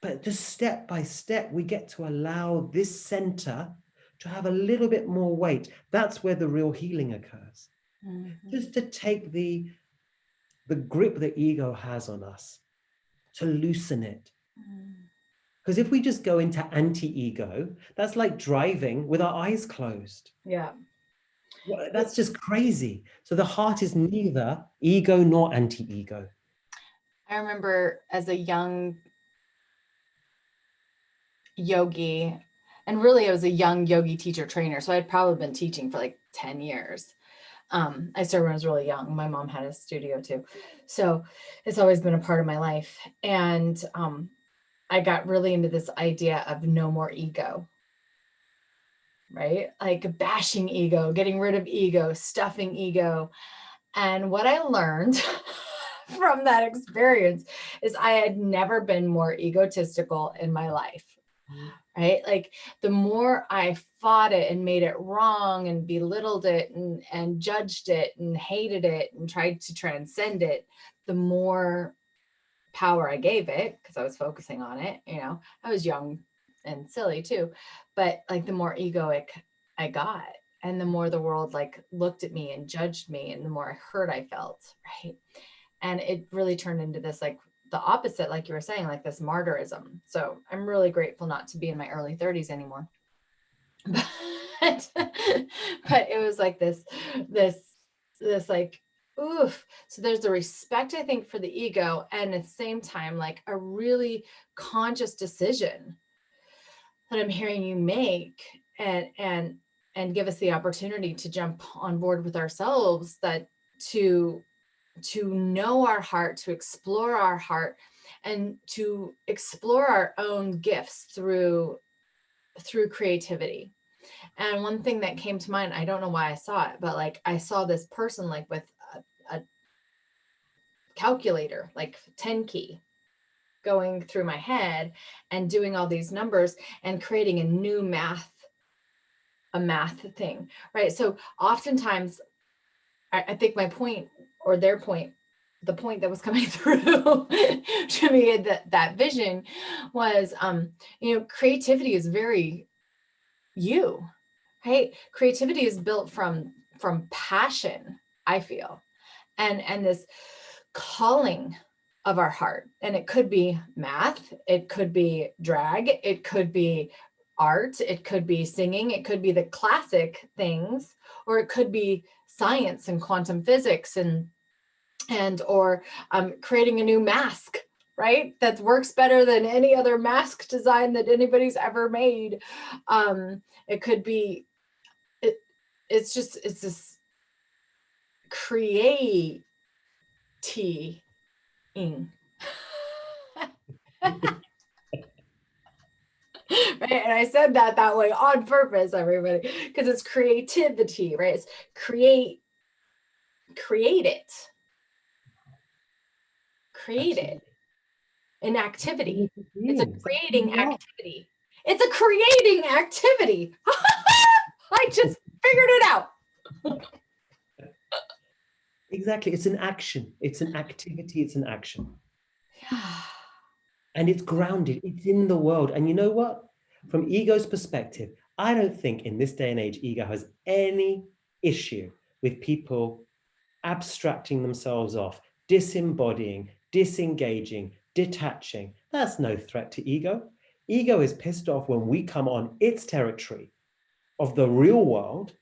But just step by step, we get to allow this center to have a little bit more weight. That's where the real healing occurs. Just to take the grip the ego has on us, to loosen it. Because if we just go into anti-ego, that's like driving with our eyes closed. Yeah. Well, that's just crazy. So the heart is neither ego nor anti-ego. I remember as a young yogi, and really I was a young yogi teacher trainer, so I'd probably been teaching for like 10 years. I started when I was really young. My mom had a studio too. So it's always been a part of my life. And I got really into this idea of no more ego, right? Like bashing ego, getting rid of ego, stuffing ego. And what I learned from that experience is I had never been more egotistical in my life. Right? Like the more I fought it and made it wrong and belittled it and judged it and hated it and tried to transcend it, the more power I gave it, because I was focusing on it. You know, I was young and silly too, but like the more egoic I got, and the more the world like looked at me and judged me, and the more hurt I felt, right? And it really turned into this like the opposite, like you were saying, like this martyrism. So I'm really grateful not to be in my early 30s anymore. But but it was like this like oof. So there's a respect, I think, for the ego, and at the same time like a really conscious decision that I'm hearing you make, and give us the opportunity to jump on board with ourselves, that to know our heart, to explore our heart, and to explore our own gifts through creativity. And one thing that came to mind, I don't know why I saw it, but like I saw this person like with a calculator, like 10 key, going through my head and doing all these numbers and creating a math thing, right? So oftentimes I think my point, or their point, the point that was coming through to me, that vision was, creativity is very you, right? Creativity is built from passion, I feel, and this calling of our heart. And it could be math, it could be drag, it could be art, it could be singing, it could be the classic things, or it could be science and quantum physics, or creating a new mask, right? That works better than any other mask design that anybody's ever made. It could be, it's this creating. Right? And I said that way on purpose, everybody, because it's creativity, right? It's create it. Create it. Absolutely. An activity. It's a Beings. That's who creating we are. activity. It's a creating activity. I just figured it out. Exactly. It's an action. It's an activity. It's an action. Yeah. And it's grounded. It's in the world. And you know what? From ego's perspective, I don't think in this day and age, ego has any issue with people abstracting themselves off, disembodying, disengaging, detaching. That's no threat to ego. Ego is pissed off when we come on its territory of the real world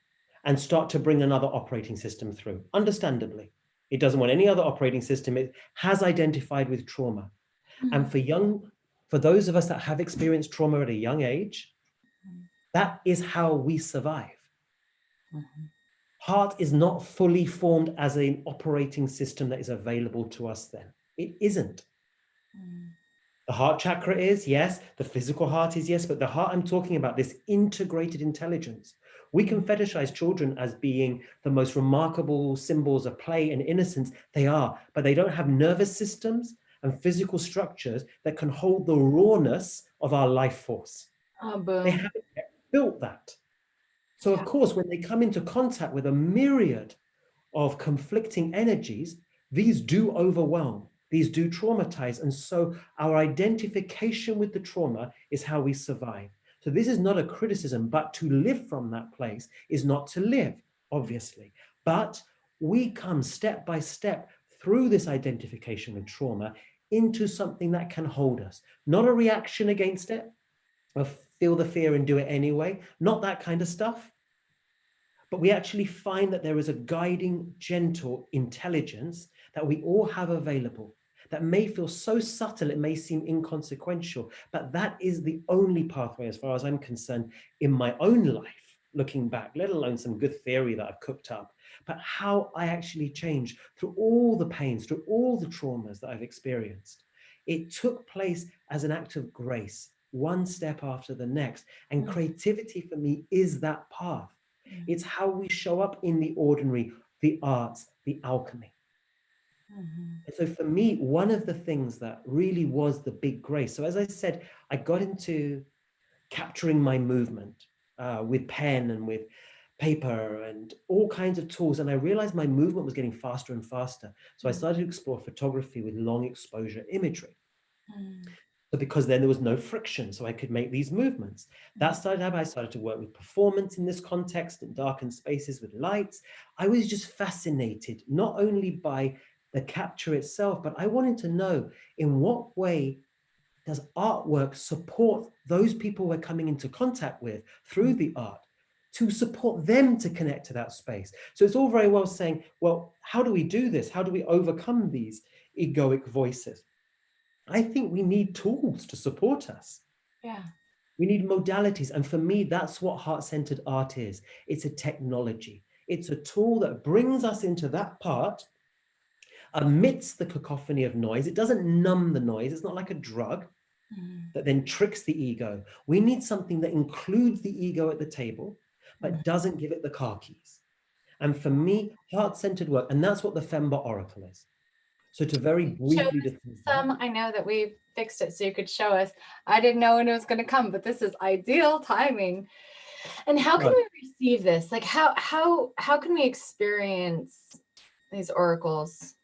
and start to bring another operating system through. Understandably, it doesn't want any other operating system. It has identified with trauma. And for those of us that have experienced trauma at a young age, that is how we survive. Heart is not fully formed as an operating system that is available to us then. It isn't. The heart chakra is, yes. The physical heart is, yes. But the heart I'm talking about, this integrated intelligence. We can fetishize children as being the most remarkable symbols of play and innocence. They are, but they don't have nervous systems and physical structures that can hold the rawness of our life force. Oh, They boom. haven't yet built that. So, of Yeah. course, when they come into contact with a myriad of conflicting energies, these do overwhelm. These do traumatize. And so our identification with the trauma is how we survive. So this is not a criticism, but to live from that place is not to live, obviously. But we come step by step through this identification with trauma into something that can hold us, not a reaction against it, or feel the fear and do it anyway, not that kind of stuff. But we actually find that there is a guiding, gentle intelligence that we all have available that may feel so subtle, it may seem inconsequential, but that is the only pathway, as far as I'm concerned, in my own life, looking back, let alone some good theory that I've cooked up, but how I actually changed through all the pains, through all the traumas that I've experienced. It took place as an act of grace, one step after the next. And creativity for me is that path. It's how we show up in the ordinary, the arts, the alchemy. And so for me, one of the things that really was the big grace. So as I said, I got into capturing my movement with pen and with paper and all kinds of tools. And I realized my movement was getting faster and faster. So I started to explore photography with long exposure imagery. But because then there was no friction, so I could make these movements. That started how I started to work with performance in this context, in darkened spaces with lights. I was just fascinated, not only by the capture itself, but I wanted to know in what way does artwork support those people we're coming into contact with through the art to support them to connect to that space. So it's all very well saying, well, how do we do this? How do we overcome these egoic voices? I think we need tools to support us. Yeah. We need modalities. And for me, that's what heart-centered art is. It's a technology. It's a tool that brings us into that part amidst the cacophony of noise. It doesn't numb the noise. It's not like a drug that then tricks the ego. We need something that includes the ego at the table, but doesn't give it the car keys. And for me, heart-centered work, and that's what the Femba Oracle is. So to very briefly define that. I know that we fixed it so you could show us. I didn't know when it was going to come, but this is ideal timing. And how can we receive this? Like how can we experience these oracles?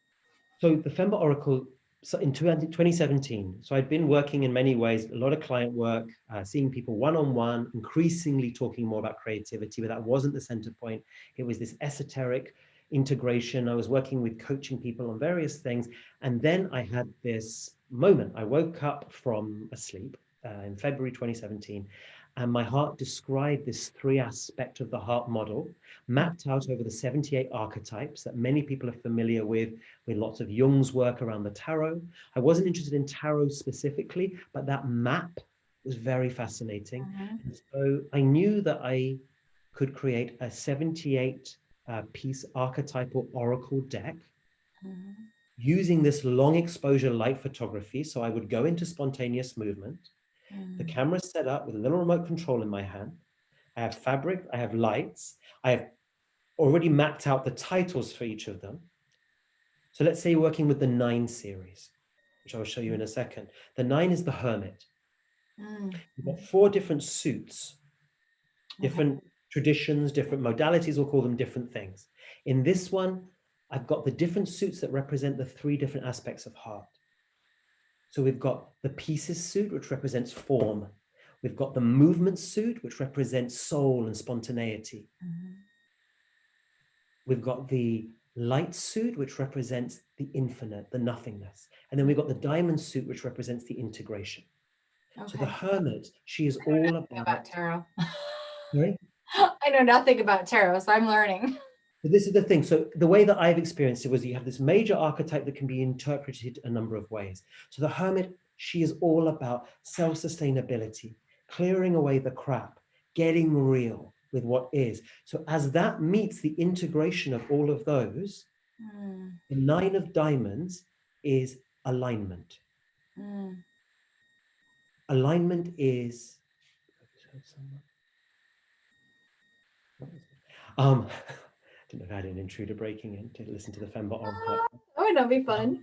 So the Femba Oracle, so in 2017, so I'd been working in many ways, a lot of client work, seeing people one-on-one, increasingly talking more about creativity, but that wasn't the center point. It was this esoteric integration. I was working with coaching people on various things. And then I had this moment. I woke up from a sleep in February 2017, and my heart described this 3-aspect of the heart model, mapped out over the 78 archetypes that many people are familiar with lots of Jung's work around the tarot. I wasn't interested in tarot specifically, but that map was very fascinating. And so I knew that I could create a 78 piece archetypal oracle deck using this long exposure light photography. So I would go into spontaneous movement. The camera's set up with a little remote control in my hand. I have fabric, I have lights. I have already mapped out the titles for each of them. So let's say you're working with the 9 series, which I'll show you in a second. The 9 is the hermit. You've got 4 different suits, different traditions, different modalities, we'll call them different things. In this one, I've got the different suits that represent the 3 different aspects of heart. So we've got the pieces suit, which represents form. We've got the movement suit, which represents soul and spontaneity. We've got the light suit, which represents the infinite, the nothingness. And then we've got the diamond suit, which represents the integration. So the hermit, she is all about tarot. Sorry? I know nothing about tarot, so I'm learning. But this is the thing. So the way that I've experienced it was you have this major archetype that can be interpreted a number of ways. So the hermit, she is all about self-sustainability, clearing away the crap, getting real with what is. So as that meets the integration of all of those, the 9 of diamonds is alignment. Alignment is, I didn't know if I had an intruder breaking in to listen to the Femba Oracle. Oh, that'll be fun.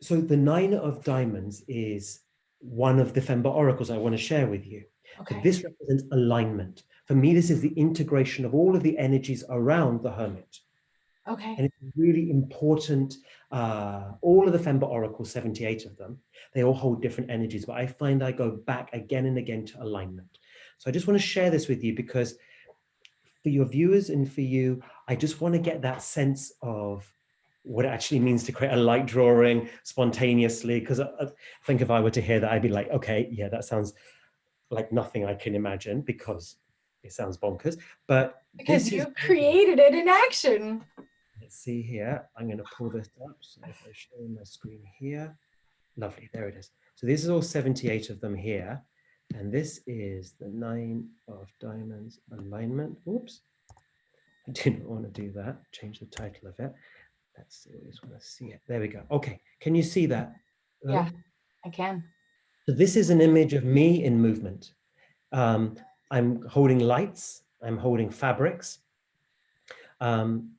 So the 9 of diamonds is one of the Femba oracles I want to share with you. Okay. But this represents alignment. For me, this is the integration of all of the energies around the hermit. Okay. And it's really important. All of the Femba oracles, 78 of them, they all hold different energies, but I find I go back again and again to alignment. So I just want to share this with you because for your viewers and for you, I just want to get that sense of what it actually means to create a light drawing spontaneously. Because I think if I were to hear that, I'd be like, okay, yeah, that sounds like nothing I can imagine because it sounds bonkers. But Because this is, you created it in action. let's see here. I'm going to pull this up. So if I show my screen here, lovely, there it is. So this is all 78 of them here. And this is the 9 of diamonds alignment. Oops. I didn't want to do that. Change the title of it. Let's see. We just want to see it. There we go. Okay. Can you see that? Yeah, I can. So this is an image of me in movement. Um, I'm holding lights. I'm holding fabrics. Um,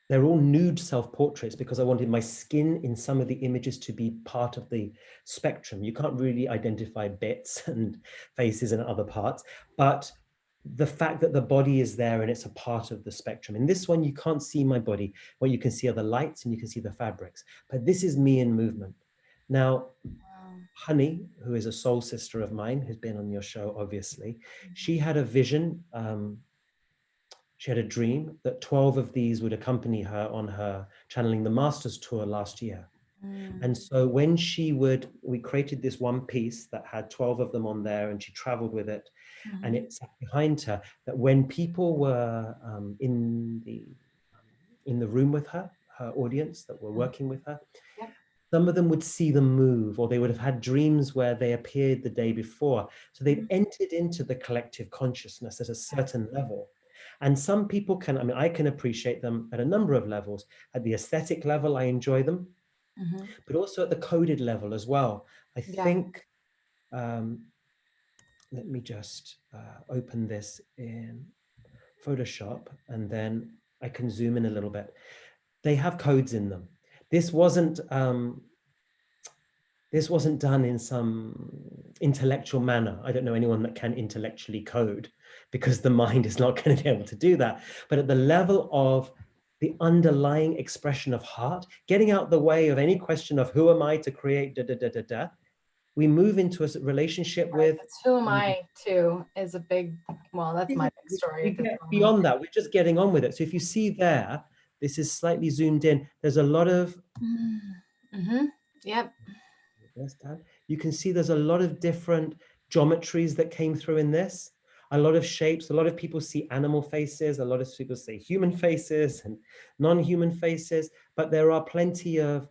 they're all nude self-portraits because I wanted my skin in some of the images to be part of the spectrum. You can't really identify bits and faces in other parts, but the fact that the body is there and it's a part of the spectrum. In this one, you can't see my body. What you can see are the lights and you can see the fabrics, but this is me in movement. Now, Wow. Honey, who is a soul sister of mine, who's been on your show, obviously, she had a vision. She had a dream that 12 of these would accompany her on her channeling the Masters tour last year. Mm, And so when we created this one piece that had 12 of them on there and she traveled with it and mhm, it sat behind her, that when people were in the room with her, her audience that were mm. working with her, Yep. some of them would see them move, or they would have had dreams where they appeared the day before. So they'd Mhm. entered into the collective consciousness at a certain level. And some people can, I mean, I can appreciate them at a number of levels. At the aesthetic level, I enjoy them, Mhm. but also at the coded level as well. I Yeah. think, um, let me just open this in Photoshop and then I can zoom in a little bit. They have codes in them. This wasn't this wasn't done in some intellectual manner. I don't know anyone that can intellectually code because the mind is not going to be able to do that. But at the level of the underlying expression of heart, getting out the way of any question of who am I to create, da, da, da, da, da, we move into a relationship Right. with, That's who am um, I too is a big, well, that's my big story we at this get moment. beyond that. We're just getting on with it. So if you see there, this is slightly zoomed in. There's a lot of Mm-hmm. Yep. Yes, Dan. You can see there's a lot of different geometries that came through in this, a lot of shapes. A lot of people see animal faces, a lot of people see human faces and non-human faces, but there are plenty of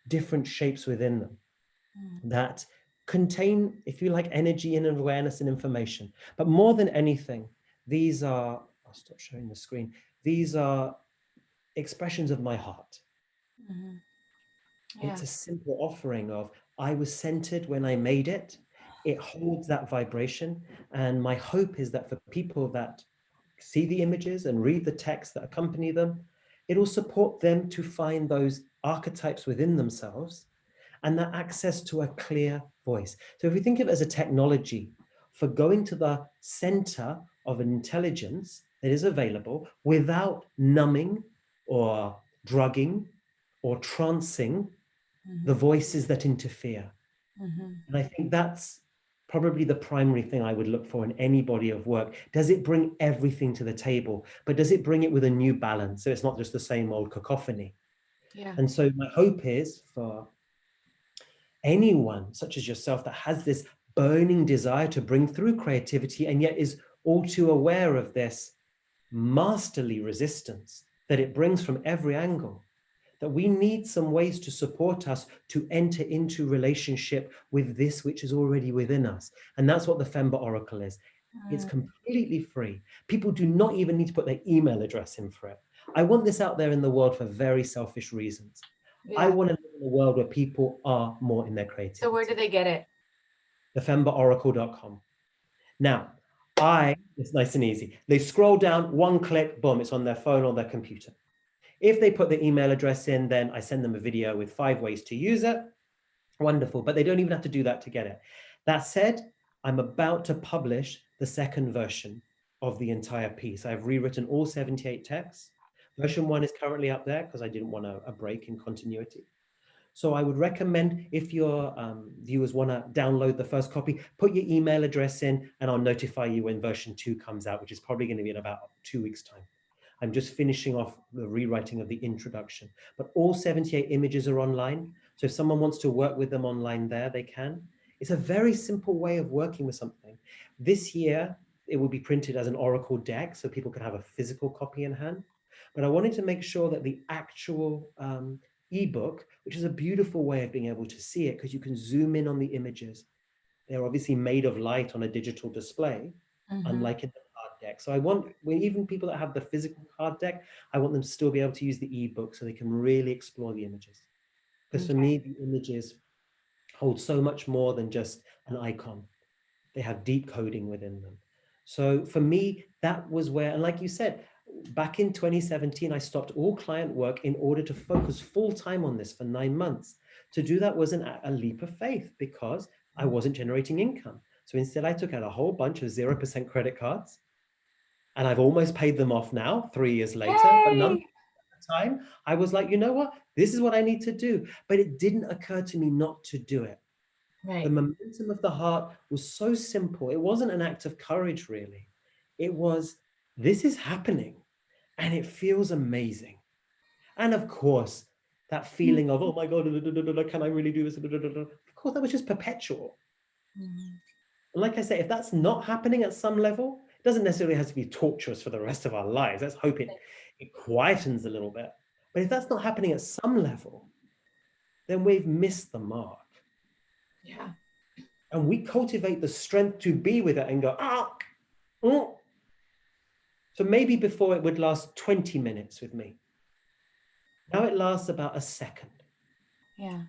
different shapes within them that contain, if you like, energy and awareness and information. But more than anything, these are, I'll stop showing the screen, these are expressions of my heart. Mm-hmm. Yeah. It's a simple offering of, I was centered when I made it. It holds that vibration. And my hope is that for people that see the images and read the text that accompany them, it'll support them to find those archetypes within themselves and that access to a clear voice. So if we think of it as a technology for going to the center of an intelligence that is available without numbing or drugging or trancing the Mm-hmm. voices that interfere. Mm-hmm. And I think that's probably the primary thing I would look for in any body of work. Does it bring everything to the table, but does it bring it with a new balance? So it's not just the same old cacophony. Yeah. And so my hope is for anyone such as yourself that has this burning desire to bring through creativity and yet is all too aware of this masterly resistance that it brings from every angle, that we need some ways to support us to enter into relationship with this which is already within us. And that's what the Femba Oracle is. It's Mm, completely free. People do not even need to put their email address in for it. I want this out there in the world for very selfish reasons. I yeah. want to live in a world where people are more in their So where do creativity. they get it? Thefembaoracle.com. Now, it's nice and easy. They scroll down, one click, boom, it's on their phone or their computer. If they put the email address in, then I send them a video with 5 ways to use it. Wonderful, but they don't even have to do that to get it. That said, I'm about to publish the second version of the entire piece. I've rewritten all 78 texts, Version 1 is currently up there because I didn't want a break in continuity. So I would recommend, if your viewers want to download the first copy, put your email address in and I'll notify you when version 2 comes out, which is probably going to be in about 2 weeks' time. I'm just finishing off the rewriting of the introduction, but all 78 images are online. So if someone wants to work with them online there, they can. It's a very simple way of working with something. This year, it will be printed as an Oracle deck so people can have a physical copy in hand. But I wanted to make sure that the actual ebook, which is a beautiful way of being able to see it because you can zoom in on the images. They're obviously made of light on a digital display, Mm-hmm. unlike in the card deck. So I want, when even people that have the physical card deck, I want them to still be able to use the ebook so they can really explore the images. Because for Okay. me, the images hold so much more than just an icon. They have deep coding within them. So for me, that was where, and like you said, back in 2017, I stopped all client work in order to focus full time on this for 9 months. To do that was a leap of faith because I wasn't generating income. So instead, I took out a whole bunch of 0% credit cards, and I've almost paid them off now, 3 years later. But none at Yay! the time, I was like, you know what? This is what I need to do. But it didn't occur to me not to do it. The Right. momentum of the heart was so simple. It wasn't an act of courage, really. It was, this is happening and it feels amazing. And of course, that feeling of, oh my God, can I really do this? Of course, that was just perpetual. Mhm. And like I say, if that's not happening at some level, it doesn't necessarily have to be torturous for the rest of our lives. Let's hope it quietens a little bit. But if that's not happening at some level, then we've missed the mark. Yeah. And we cultivate the strength to be with it and go, mm. So maybe before it would last 20 minutes with me. Now it lasts about a second. Yeah.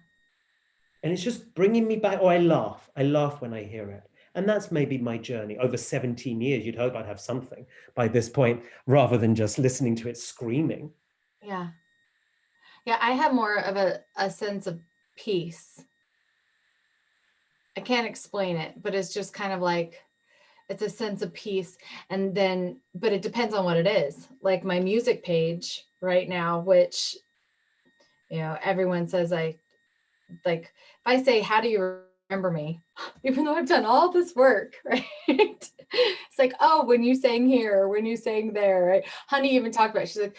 And it's just bringing me back. Oh, I laugh. I laugh when I hear it. And that's maybe my journey over 17 years. You'd hope I'd have something by this point rather than just listening to it screaming. Yeah. Yeah. I have more of a sense of peace. I can't explain it, but it's just kind of like it's a sense of peace. And then, but it depends on what it is. Like my music page right now, which, everyone says like, if I say, how do you remember me? Even though I've done all this work, right? It's like, oh, when you sang here, when you sang there, right? Honey even talked about it. She's like,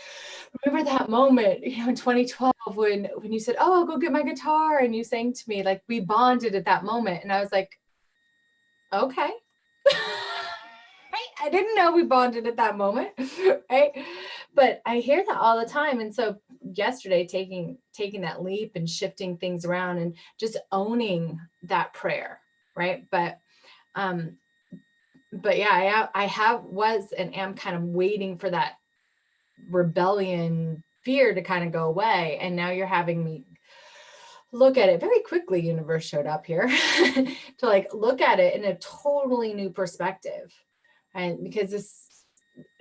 remember that moment, in 2012 when you said, oh, I'll go get my guitar, and you sang to me, like we bonded at that moment. And I was like, okay. Right? I didn't know we bonded at that moment, right? But I hear that all the time. And so yesterday, taking that leap and shifting things around and just owning that prayer, right? Um, but yeah, I have was and am kind of waiting for that rebellion fear to kind of go away. And now you're having me look at it very quickly. Universe showed up here to like look at it in a totally new perspective. And because this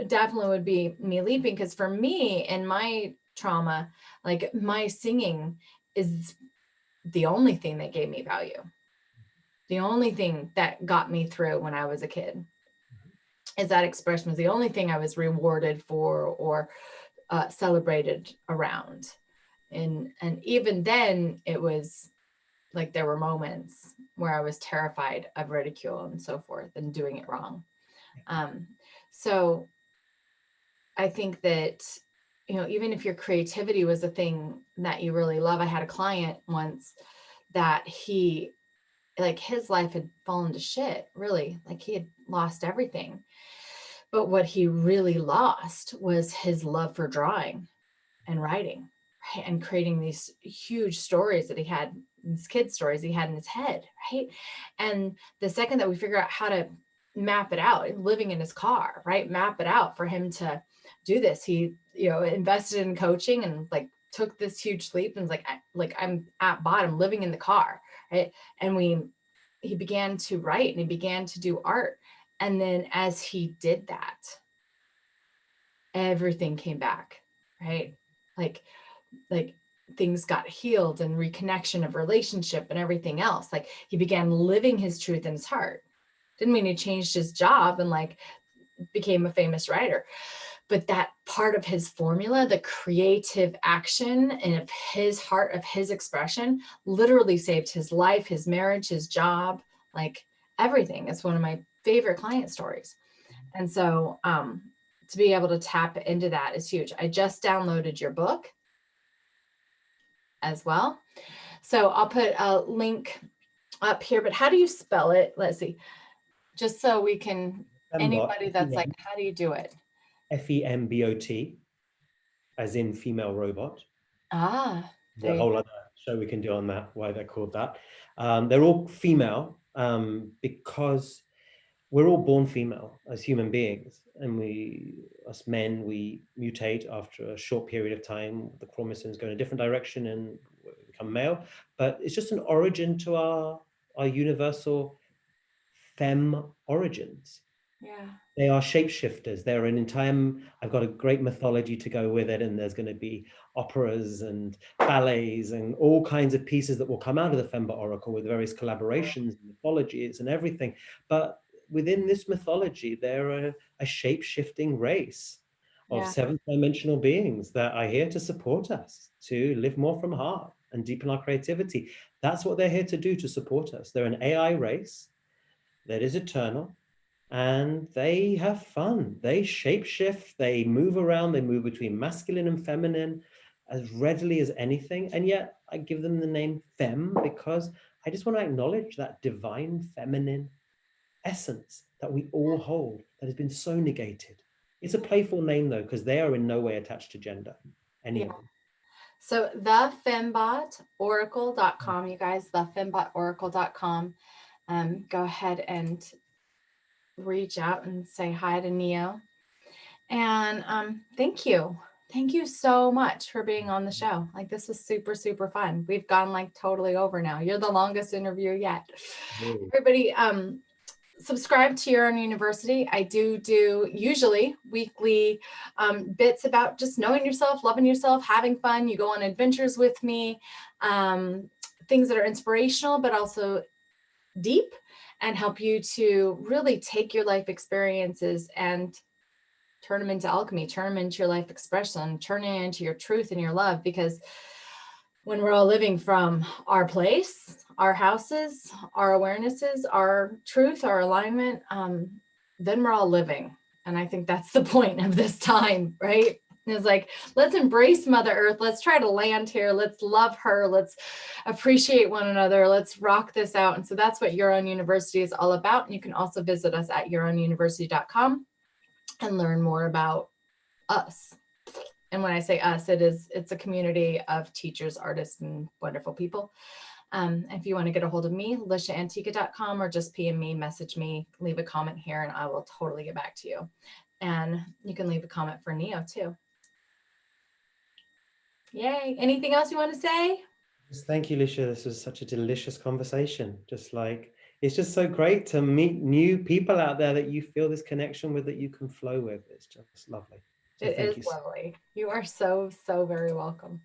definitely would be me leaping, because for me and my trauma, like my singing is the only thing that gave me value, the only thing that got me through when I was a kid. Is that expression was the only thing I was rewarded for or celebrated around. And even then it was like there were moments where I was terrified of ridicule and so forth and doing it wrong. um, so I think that, even if your creativity was a thing that you really love, I had a client once that like his life had fallen to shit, really, like he had lost everything. But what he really lost was his love for drawing and writing, right? And creating these huge stories that he had, these kid stories he had in his head, right? And the second that we figure out how to map it out, living in his car, right? Map it out for him to do this. He, invested in coaching and like took this huge leap and was like I'm at bottom living in the car, right? And he began to write and he began to do art. And then as he did that, everything came back, right? Like like things got healed and reconnection of relationship and everything else. Like he began living his truth in his heart. Didn't mean he changed his job and like became a famous writer, but that part of his formula, the creative action and of his heart, of his expression, literally saved his life, his marriage, his job, like everything. It's one of my favorite client stories. And so to be able to tap into that is huge. I just downloaded your book as well. So I'll put a link up here, but how do you spell it? Let's see, just so we can, Fembot, anybody that's like, how do you do it? Fembot, as in female robot. Ah, There's there a you whole go. other show we can do on that, why they're called that. They're all female because we're all born female as human beings, and us men, we mutate after a short period of time. The chromosomes go in a different direction and we become male. But it's just an origin to our universal fem origins. Yeah, They are shapeshifters. They're an entire, I've got a great mythology to go with it. And there's going to be operas and ballets and all kinds of pieces that will come out of the Femba Oracle with various collaborations, mythologies and everything. But within this mythology, they're a shape-shifting race of yeah, seventh dimensional beings that are here to support us, to live more from heart and deepen our creativity. That's what they're here to do, to support us. They're an AI race that is eternal, and they have fun. They shapeshift, they move around, they move between masculine and feminine as readily as anything. And yet I give them the name femme because I just want to acknowledge that divine feminine essence that we all hold that has been so negated. It's a playful name though, because they are in no way attached to gender, any yeah. of them. So thefembotoracle.com, you guys, thefembotoracle.com. Go ahead and reach out and say hi to Neo. And thank you. Thank you so much for being on the show. Like, this was super, super fun. We've gone like totally over now. You're the longest interview yet. Really. Everybody, subscribe to Your Own University. I do usually weekly bits about just knowing yourself, loving yourself, having fun. You go on adventures with me, things that are inspirational, but also deep, and help you to really take your life experiences and turn them into alchemy, turn them into your life expression, turn it into your truth and your love. Because when we're all living from our place, our houses, our awarenesses, our truth, our alignment, then we're all living. And I think that's the point of this time, right? It's like, let's embrace Mother Earth. Let's try to land here. Let's love her. Let's appreciate one another. Let's rock this out. And so that's what Your Own University is all about. And you can also visit us at yourownuniversity.com and learn more about us. And when I say us, it's a community of teachers, artists, and wonderful people. If you want to get a hold of me, lishaantica.com, or just PM me, message me, leave a comment here, and I will totally get back to you. And you can leave a comment for Neo too. Yay. Anything else you want to say? Thank you, Lisha. This was such a delicious conversation. Just like, it's just so great to meet new people out there that you feel this connection with, that you can flow with. It's just lovely. So It thank is you. lovely. You are so, so very welcome.